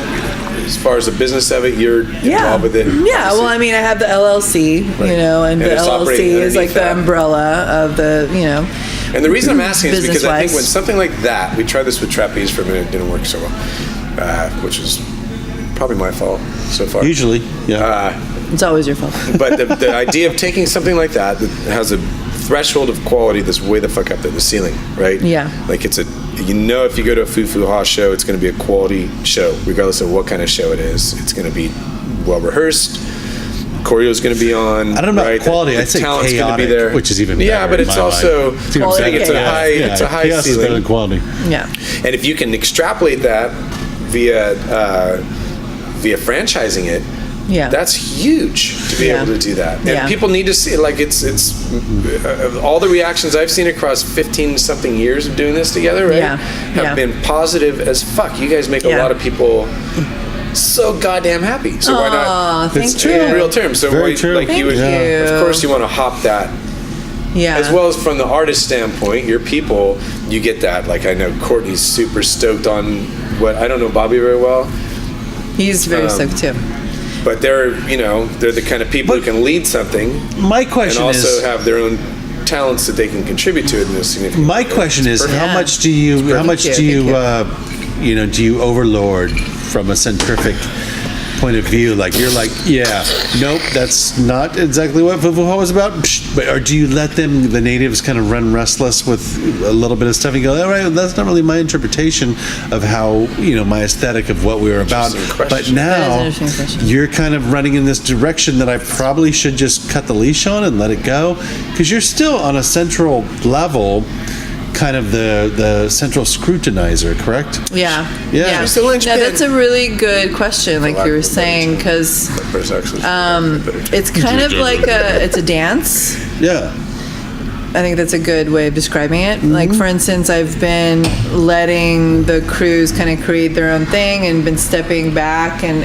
as far as the business of it, you're involved with it. Yeah, well, I mean, I have the LLC, Right. you know, and And the it's LLC operating is like underneath the that. umbrella of the, you know. And the reason I'm asking is because I think Business-wise. when something like that, we tried this with trapeze for a minute, it didn't work so well, which is probably my fault so far. Usually, yeah. It's always your fault. But the idea of taking something like that has a threshold of quality that's way the fuck up at the ceiling, right? Yeah. Like it's a, you know, if you go to a Fufuha show, it's going to be a quality show, regardless of what kind of show it is. It's going to be well rehearsed, choreo's going to be on. I don't know about right? quality. The I'd say talent's gonna chaotic, be there. which is even Yeah, better but in it's my also mind. See what I'm Quality saying? it's a high, Yeah, it's a high chaos is better than ceiling. quality. Yeah. And if you can extrapolate that via franchising it, Yeah. that's huge to be Yeah. able to do that. And Yeah. people need to see, like, it's all the reactions I've seen across 15 something years of doing this together, right? Yeah. Have Yeah. been positive as fuck. You guys make a Yeah. lot of people so goddamn happy. So why not? Aw, thank It's you. true. In real terms. So Very why, true. like you would, Thank you. of course, you want to hop that. Yeah. As well as from the artist standpoint, your people, you get that. Like I know Courtney's super stoked on what I don't know Bobby very well, He's very stoked too. but they're the kind of people who can lead something My and question also is, have their own talents that they can contribute to it in a significant my way. question is, Perfect. how Yeah. much do you, Thank you. do you overlord from a centrific point of view? Like you're like, yeah, nope, that's not exactly what Fufuha was about. Psh, but or do you let them, the natives, kind of run restless with a little bit of stuff? You go, all right, that's not really my interpretation of how my aesthetic of what we were about. Interesting But question. now That is an interesting question. you're kind of running in this direction that I probably should just cut the leash on and let it go, because you're still on a central level. Kind of the central scrutinizer, correct? Yeah. Yeah. She's the linchpin. No, that's a really good question, like you were saying, because it's kind of like it's a dance. Yeah. I think that's a good way of describing it. Like, for instance, I've been letting the crews kind of create their own thing and been stepping back. And,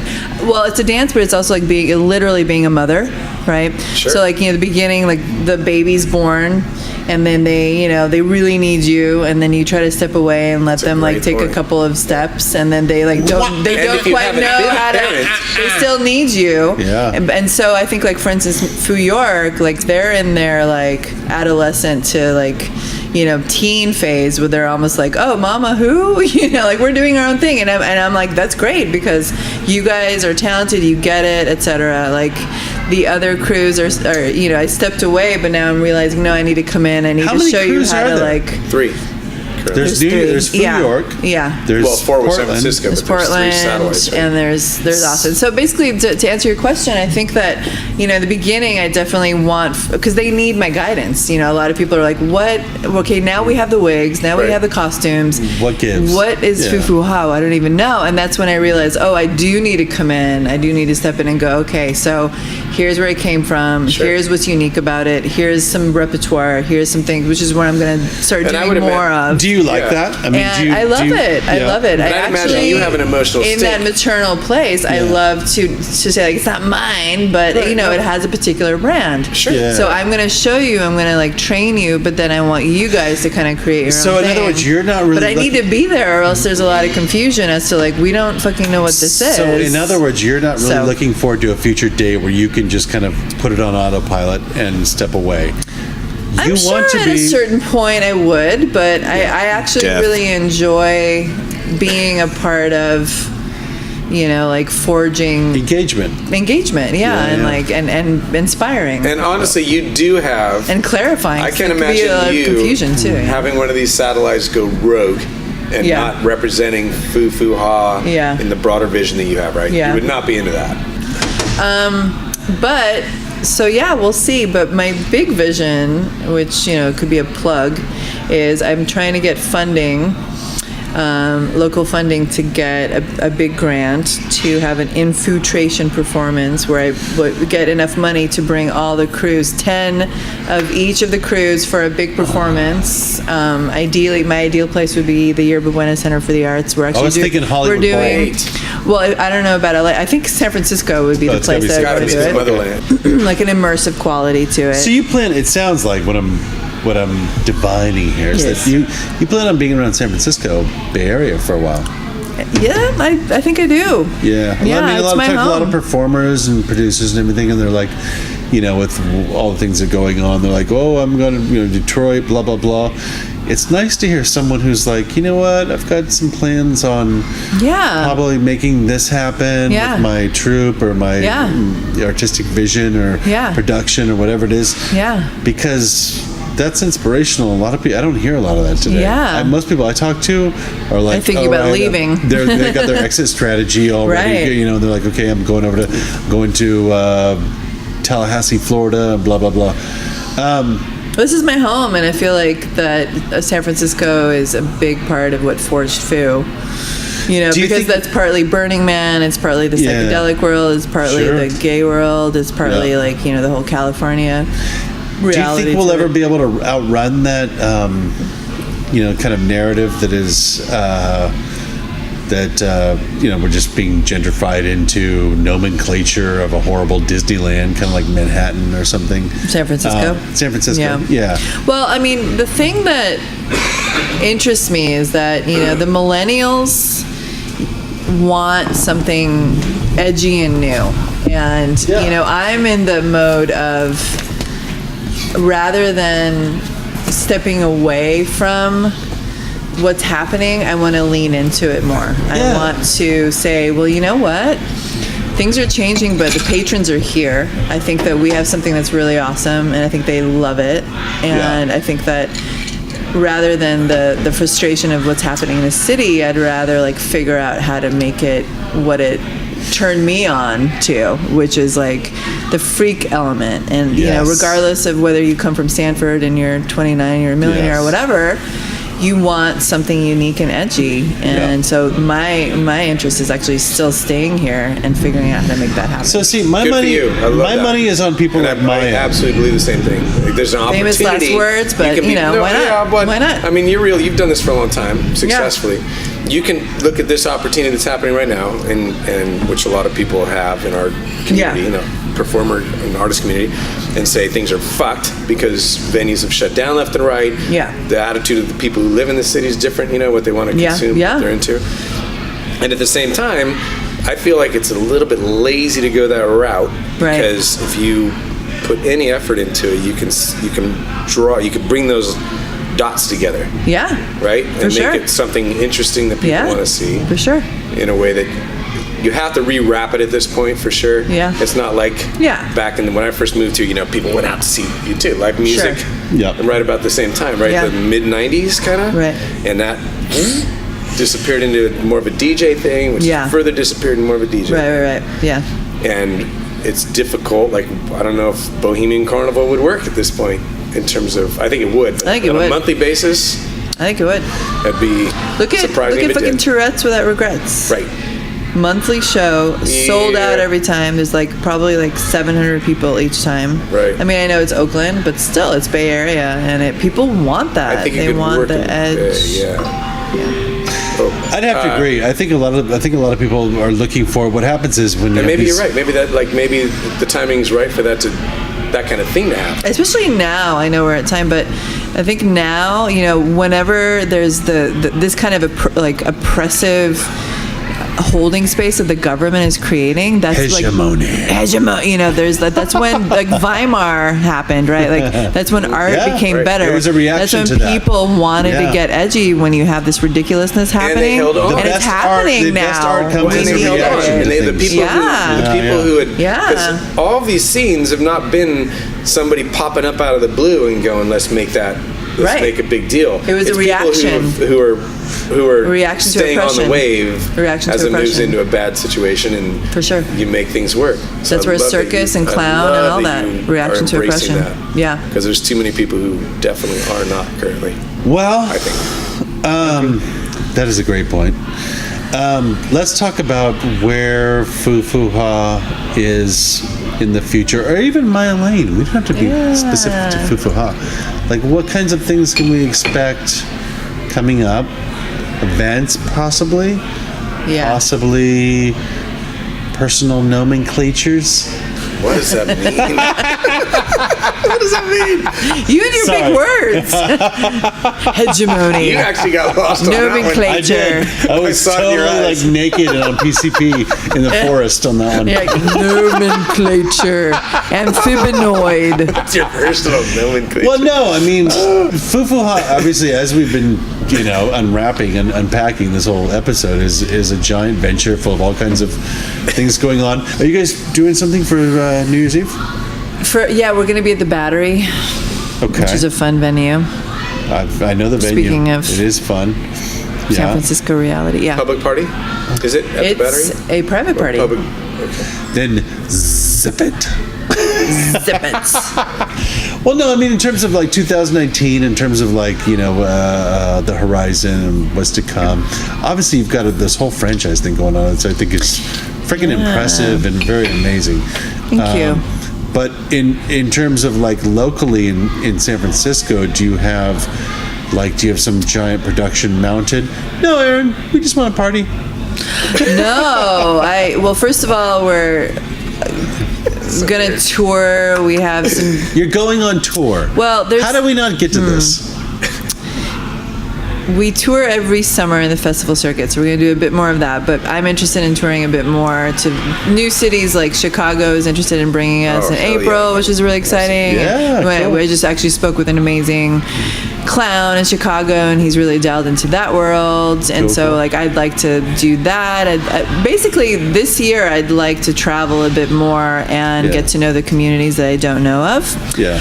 well, it's a dance, but it's also like literally being a mother, right? Sure. So, like, the beginning, like, the baby's born, and then they really need you, and then you try to step away and let them, like, great take point. a couple of steps, and then they, like, don't And if you quite haven't know been a how to, parent- they still need you. Yeah. And so I think, like, for instance, Fu York, like, they're in their, like, adolescent to, like, teen phase where they're almost like, oh, mama, who? Like, we're doing our own thing. And I'm like, that's great because you guys are talented, you get it, etc. Like, the other crews are I stepped away, but now I'm realizing, no, I need to come in. I need How to many show you crews how are to, there? like, 3. There's three. There's New Yeah. York. Yeah. There's Well, 4 with San Portland. Francisco, There's but there's 3 Portland satellites. Right? and there's Austin. So basically, to answer your question, I think that in the beginning, I definitely want, because they need my guidance. A lot of people are like, "What? Okay, now we have the wigs, now Right. we have the costumes. What gives? What is Yeah. Fufu Hao? I don't even know." And that's when I realized, oh, I do need to come in. I do need to step in and go, okay, so here's where it came from. Sure. Here's what's unique about it. Here's some repertoire. Here's some things, which is what I'm going to start And I doing would more imagine- of. Do you like Yeah. that? I And I love it. I yeah. love it. But I'd imagine you have an emotional in stake. that maternal place. I Yeah. love to say like it's not mine, but Right, no. it has a particular brand. Sure. Yeah. So I'm going to show you. I'm going to like train you, but then I want you guys to kind of create your So own in other thing. words, you're not really But I need to be there, or else there's a lot of confusion as to like we don't fucking know what this is. So in other words, you're not really So- looking forward to a future date where you can just kind of put it on autopilot and step away. I'm sure at a certain point I would, but I actually Def. really enjoy being a part of, like forging engagement. engagement, Yeah, and yeah. like and inspiring And honestly, you do have. and clarifying. I can There could be a lot imagine of you confusion too. having one of these satellites go rogue and Yeah. not representing Fufu Ha Yeah. in the broader vision that you have, right? Yeah. You would not be into that. But so yeah, we'll see. But my big vision, which could be a plug, is I'm trying to get funding. Local funding to get a big grant to have an infiltration performance where I would get enough money to bring all the crews, 10 of each of the crews for a big performance. Ideally, my ideal place would be the Yerba Buena Center for the Arts. We're actually was thinking Hollywood We're doing. Bowl. Well, I don't know about LA. I think San Francisco would be the it's gotta place be that I Gotta would be do the it. motherland. Like an immersive quality to it. So you plan? It sounds like what I'm divining here is Yes. that you plan on being around San Francisco Bay Area for a while. Yeah, I think I do. Yeah, well, Yeah, I mean, it's a my lot of home. performers and producers and everything, and they're like, with all the things that are going on, they're like, oh, I'm going to Detroit, blah blah blah. It's nice to hear someone who's like, you know what, I've got some plans on Yeah. probably making this happen Yeah. with my troupe or my Yeah. artistic vision or Yeah. production or whatever it is. Yeah. Because that's inspirational. A lot of people, I don't hear a lot of that today. Yeah. Most people I talk to are like, thinking "Oh, about right, leaving." They got their exit strategy already. Right. They're like, okay, I'm going to Tallahassee, Florida, blah blah blah. This is my home, and I feel like that San Francisco is a big part of what forged Foo. You know, Do you because think- that's partly Burning Man, it's partly the Yeah. psychedelic world, it's partly Sure. the gay world, it's partly Yeah. like, you know, the whole California Do you reality. think we'll to ever it. be able to outrun that, you know, kind of narrative that is you know, we're just being gentrified into nomenclature of a horrible Disneyland, kind of like Manhattan or something? San Francisco? San Francisco. Yeah. Well, I mean, the thing that interests me is that, you know, the millennials want something edgy and new. And, Yeah. you know, I'm in the mode of rather than stepping away from what's happening, I want to lean into it more. I Yeah. want to say, well, you know what? Things are changing, but the patrons are here. I think that we have something that's really awesome, and I think they love it. And Yeah. I think that rather than the frustration of what's happening in the city, I'd rather like figure out how to make it what it turned me on to, which is like the freak element. And you know, Yes. regardless of whether you come from Stanford and you're 29, you're a millionaire Yes. or whatever, you want something unique and edgy. And Yeah. so my interest is actually still staying here and figuring out how to make that happen. So see, my Good for money, you. I love my that. money is on people And like I Maya. absolutely believe the same thing. Like, there's an Famous opportunity. last words, but, can you know, why not? Yeah, but, Why not? I mean, you're real. You've done this for a long time successfully. You can look at this opportunity that's happening right now, and which a lot of people have in our community, Yeah. you know, performer and artist community, and say things are fucked because venues have shut down left and right. Yeah. The attitude of the people who live in the city is different. You know what they want to Yeah, consume, yeah. what they're into. And at the same time, I feel like it's a little bit lazy to go that route, Right. because if you put any effort into it, you can bring those dots together, Yeah. right? And sure. make it something interesting that people Yeah. want to see For sure. in a way that you have to rewrap it at this point for sure. Yeah. It's not like Yeah. back when I first moved here, you know, people went out to see you too, live music. Sure. Yep. And right about the same time, right? Yeah. The mid 90s kind of. Right. And that disappeared into more of a DJ thing, which Yeah. further disappeared into more of a DJ. Right. Yeah. And it's difficult. Like, I don't know if Bohemian Carnival would work at this point in terms of, I think it would. But I think it on would. a monthly basis, I think it would. that'd be Look at surprising if it fucking did. Tourette's Without Regrets. Right. Monthly show, sold Yeah. out every time. There's like probably like 700 people each time. Right. I mean, I know it's Oakland, but still, it's Bay Area, and people want that. I think it they could want work the in- edge. yeah. Oh, I'd have to agree. I think a lot of people are looking for. What happens is when you and have maybe these- you're right. Maybe the timing's right for that kind of thing to happen. Especially now, I know we're at time, but I think now, you know, whenever there's this kind of oppressive holding space that the government is creating, that's Hegemony. You know, there's that's when like Weimar happened, right? Like that's when art Yeah, became right. better. It was a reaction that's when to that. people wanted Yeah. to get edgy when you have this ridiculousness happening, held on. and The it's best art- happening the now. best art comes when as a you And they held held reaction on. on. to And the things. people Yeah. who had, Yeah. 'cause all of these scenes have not been somebody popping up out of the blue and going, let's make Right. a big deal. It was a It's people reaction. who are Reaction to staying on oppression. the wave Reaction to as it moves oppression. into a bad situation, and For sure. you make things work. So That's I where love that circus and I clown love and all that you reaction are to embracing oppression. that. Yeah. Because there's too many people who definitely are not currently, Well, I think. that is a great point. Let's talk about where Fufuha is in the future, or even Maya Lane. We don't have to be specific to Fufuha. Like, what kinds of things can we expect coming up? Events, possibly? Yeah. Possibly personal nomenclatures? What does that mean? You and your Sorry. big words. Hegemony. You actually got lost on that one. Nomenclature. I was saw it in your totally eyes. like naked and on PCP in the forest on that one. Yeah, nomenclature. Amphibinoid. What's your personal nomenclature? Well, no, I mean, Fufuha, obviously, as we've been, unwrapping and unpacking this whole episode, is a giant venture full of all kinds of things going on. Are you guys doing something for New Year's Eve? We're going to be at the Battery, Okay. which is a fun venue. I know the venue. Speaking of it is fun. San Yeah. Francisco reality. Yeah. Public party? Is it at the It's Battery? a private Or party. Public. Okay. Then zip it. Zip it. Well, no, I mean in terms of like 2019, in terms of like the horizon and what's to come. Obviously, you've got this whole franchise thing going on, so I think it's freaking impressive and very amazing. Thank you. But in terms of like locally in San Francisco, do you have some giant production mounted? No, Aaron, we just want to party. No, well, first of all, we're gonna tour. We have some. You're going on tour. Well, how do we not get to this? We tour every summer in the festival circuit, so we're going to do a bit more of that. But I'm interested in touring a bit more to new cities, like Chicago is interested in bringing us in April, which is really exciting. Yeah, cool. I just actually spoke with an amazing clown in Chicago, and he's really dialed into that world. And so, like, I'd like to do that. Basically, this year, I'd like to travel a bit more and get to know the communities that I don't know of. Yeah.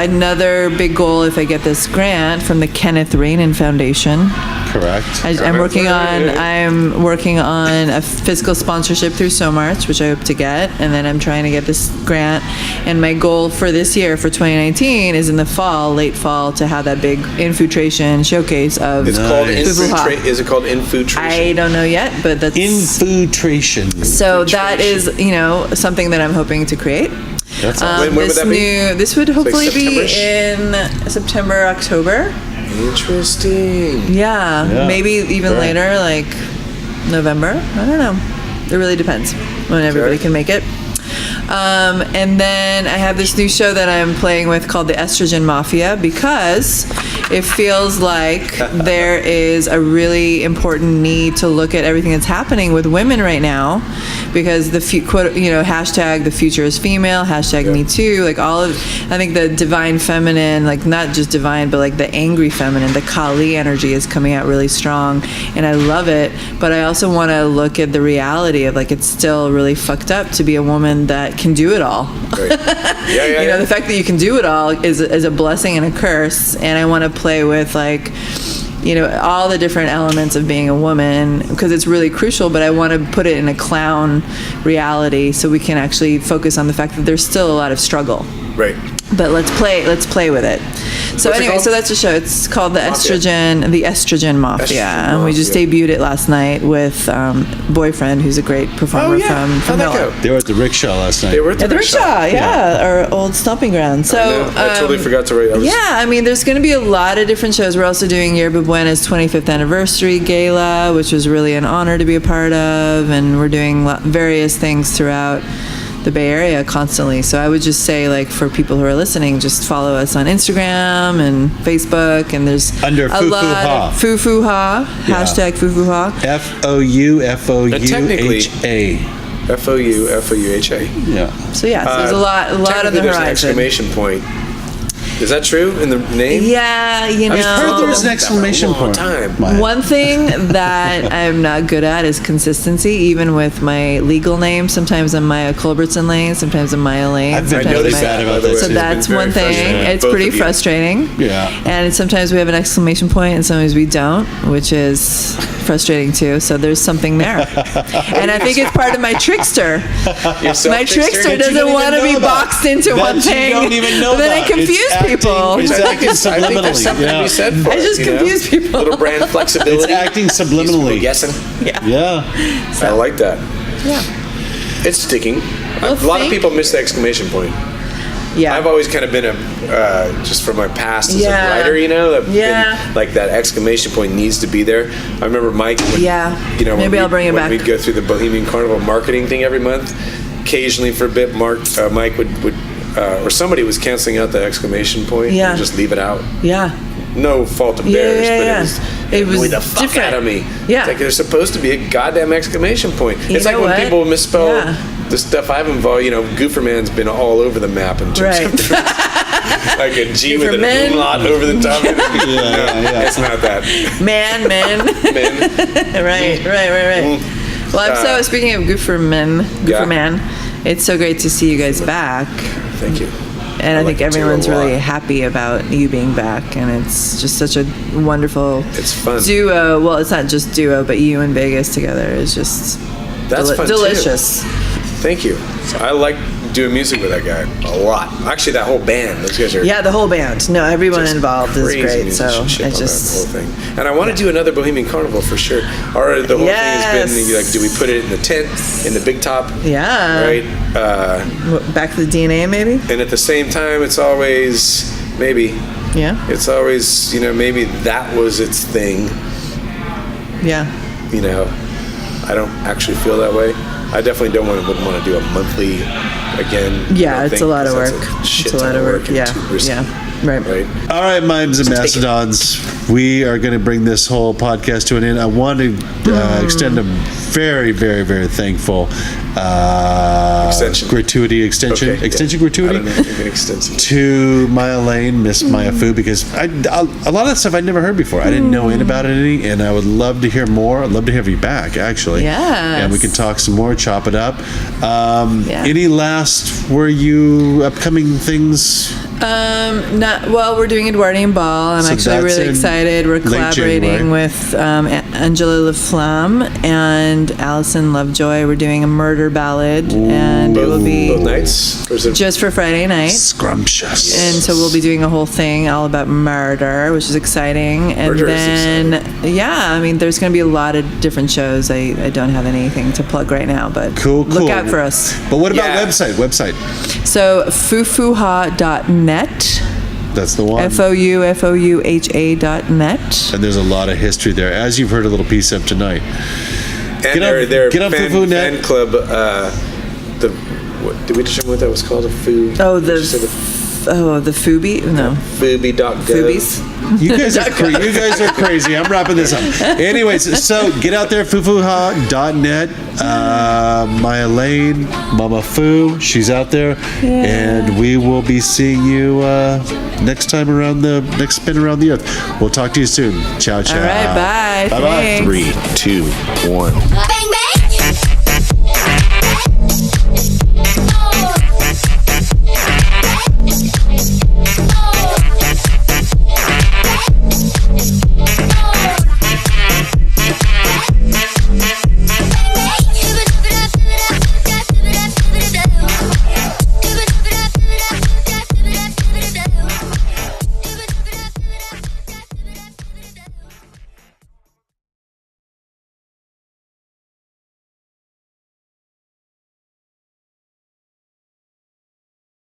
Another big goal, if I get this grant from the Kenneth Rainin Foundation. Correct. I'm working on a fiscal sponsorship through SoMarch, which I hope to get, and then I'm trying to get this grant. And my goal for this year, for 2019, is in the fall, late fall, to have that big infiltration showcase of. It's called Fufuha. Is it called Infiltration? I don't know yet, but that's Infiltration. So that is, something that I'm hoping to create. That's awesome. When would that be? This would hopefully be September-ish? in September, October. Interesting. Yeah, maybe even later, like November. I don't know. It really depends when everybody can make it. And then I have this new show that I'm playing with called The Estrogen Mafia, because it feels like there is a really important need to look at everything that's happening with women right now, because hashtag the future is female, hashtag me too, like I think the divine feminine, like not just divine, but like the angry feminine, the Kali energy is coming out really strong, and I love it. But I also want to look at the reality of, like, it's still really fucked up to be a woman that can do it all. Right. Yeah. The fact that you can do it all is a blessing and a curse, and I want to play with, like, all the different elements of being a woman, because it's really crucial, but I want to put it in a clown reality so we can actually focus on the fact that there's still a lot of struggle. Right. But let's play with it. So What's it anyway, called? so that's the show. It's called the Estrogen Mafia, and we just Mafia. debuted it last night with Boyfriend, who's a great performer from How'd that Miller. go? They were at the rickshaw last night. They were at At the rickshaw, our old stomping ground. So I totally forgot to write. I mean, there's going to be a lot of different shows. We're also doing Yerba Buena's 25th anniversary gala, which was really an honor to be a part of, and we're doing various things throughout the Bay Area constantly. So I would just say, like, for people who are listening, just follow us on Instagram and Facebook, and there's Under a lot of Fufuha, hashtag Fufuha. FOUFOUHA. FOUFOUHA. Yeah. So there's a lot on the Technically, there's an horizon. exclamation point. Is that true in the name? Yeah, I've heard there was an that exclamation for a long point. time. Maya. One thing that I'm not good at is consistency, even with my legal name. Sometimes I'm Maya Culbertson Lane, sometimes I'm Maya Lane. I've been sometimes really Maya- sad about By the this. way. So It's that's been one very thing. frustrating. It's Both pretty of you. frustrating. Yeah. And sometimes we have an exclamation point and sometimes we don't, which is frustrating too. So there's something there. And I think it's part of my trickster. My trickster That you don't doesn't want to even be know about. boxed into That one you thing. don't even know But then I about. confuse It's acting- people. it's acting I think there's subliminally. something to be said for I it, just you know? confuse people. Little brand flexibility. It's acting Keeps people subliminally. guessing. Yeah. I like that. Yeah. It's sticking. Well, A lot of thank- people miss the exclamation point. Yeah. I've always kind of been just from my past as Yeah. a writer, I've Yeah. been, like, that exclamation point needs to be there. I remember Mike, when, Maybe when I'll bring it when back. we'd go through the Bohemian Carnival marketing thing every month, occasionally for a bit, Mike would or somebody was canceling out the exclamation point Yeah. and just leave it out. Yeah. No fault of Yeah, theirs, yeah, but yeah. it was was the fuck different. out of me. Yeah. It's like there's supposed to be a goddamn exclamation point. You It's like know when what? people misspell Yeah. the stuff I've involved. Gooferman's been all over the map in terms Right. of like a G with an Gooferman. umlaut over the top. yeah. It's not that. Man. Man. right. Well, so speaking of Gooferman, it's so great to see you guys back. Thank you. And I like think it too, everyone's a lot. really happy about you being back, and it's just such a wonderful It's fun. duo. Well, it's not just duo, but you and Vegas together is just That's fun too. delicious. Thank you. I like doing music with that guy a lot. Actually, that whole band. Those guys are Yeah, the whole band. No, everyone just involved is crazy great. So musicianship I on that just whole thing. And I want to do another Bohemian Carnival for sure. Or the whole thing has been like, do we put it in the tent, in the big top? yeah. Right. Back to the DNA maybe. And at the same time, it's always maybe. Yeah. It's always, maybe that was its thing. Yeah. I don't actually feel that way. I definitely wouldn't want to do a monthly again. Yeah, it's a lot of work. It's a lot of work. and Yeah. too risky, Yeah. Right. Right. All right, mimes and Take it. mastodons, we are going to bring this whole podcast to an end. I want to extend a very, very, very thankful Extension. gratuity extension Okay, yeah. extension I gratuity don't know if you can extension. to Maya Lane, Miss Maya Fu, because a lot of that stuff I'd never heard before. I didn't know anything about it any, and I would love to hear more. I'd love to have you back, actually. Yes. And we can talk some more, chop it up. Yeah. Any last upcoming things? We're doing Edwardian Ball. I'm So actually that's really in excited. We're late collaborating January. with Angela LaFlamme and Alison Lovejoy. We're doing a murder ballad, and it will Both be nights? Or is it just for Friday night. Scrumptious. And so we'll be doing a whole thing all about murder, which is exciting. And Murder is then, exciting. there's going to be a lot of different shows. I don't have anything to plug right now, but Cool. look out for us. But what about Yeah. website? So fufuha.net, That's the one. FOUFOUHA.net. And there's a lot of history there, as you've heard a little piece of tonight. And Get on fan, Fufu Net. fan club. Did we determine what that was called? A foo? Oh, Did you say the Fubi? No. Fubi.gov. Fubies? You guys are crazy. I'm wrapping this up. Anyways, so get out there, fufuha.net. Maya Lane, Mama Fu, she's out there, and we will be seeing you next spin around the earth. We'll talk to you soon. Ciao, ciao. All right, bye. Bye-bye. Thanks. 3, 2, 1. Baby,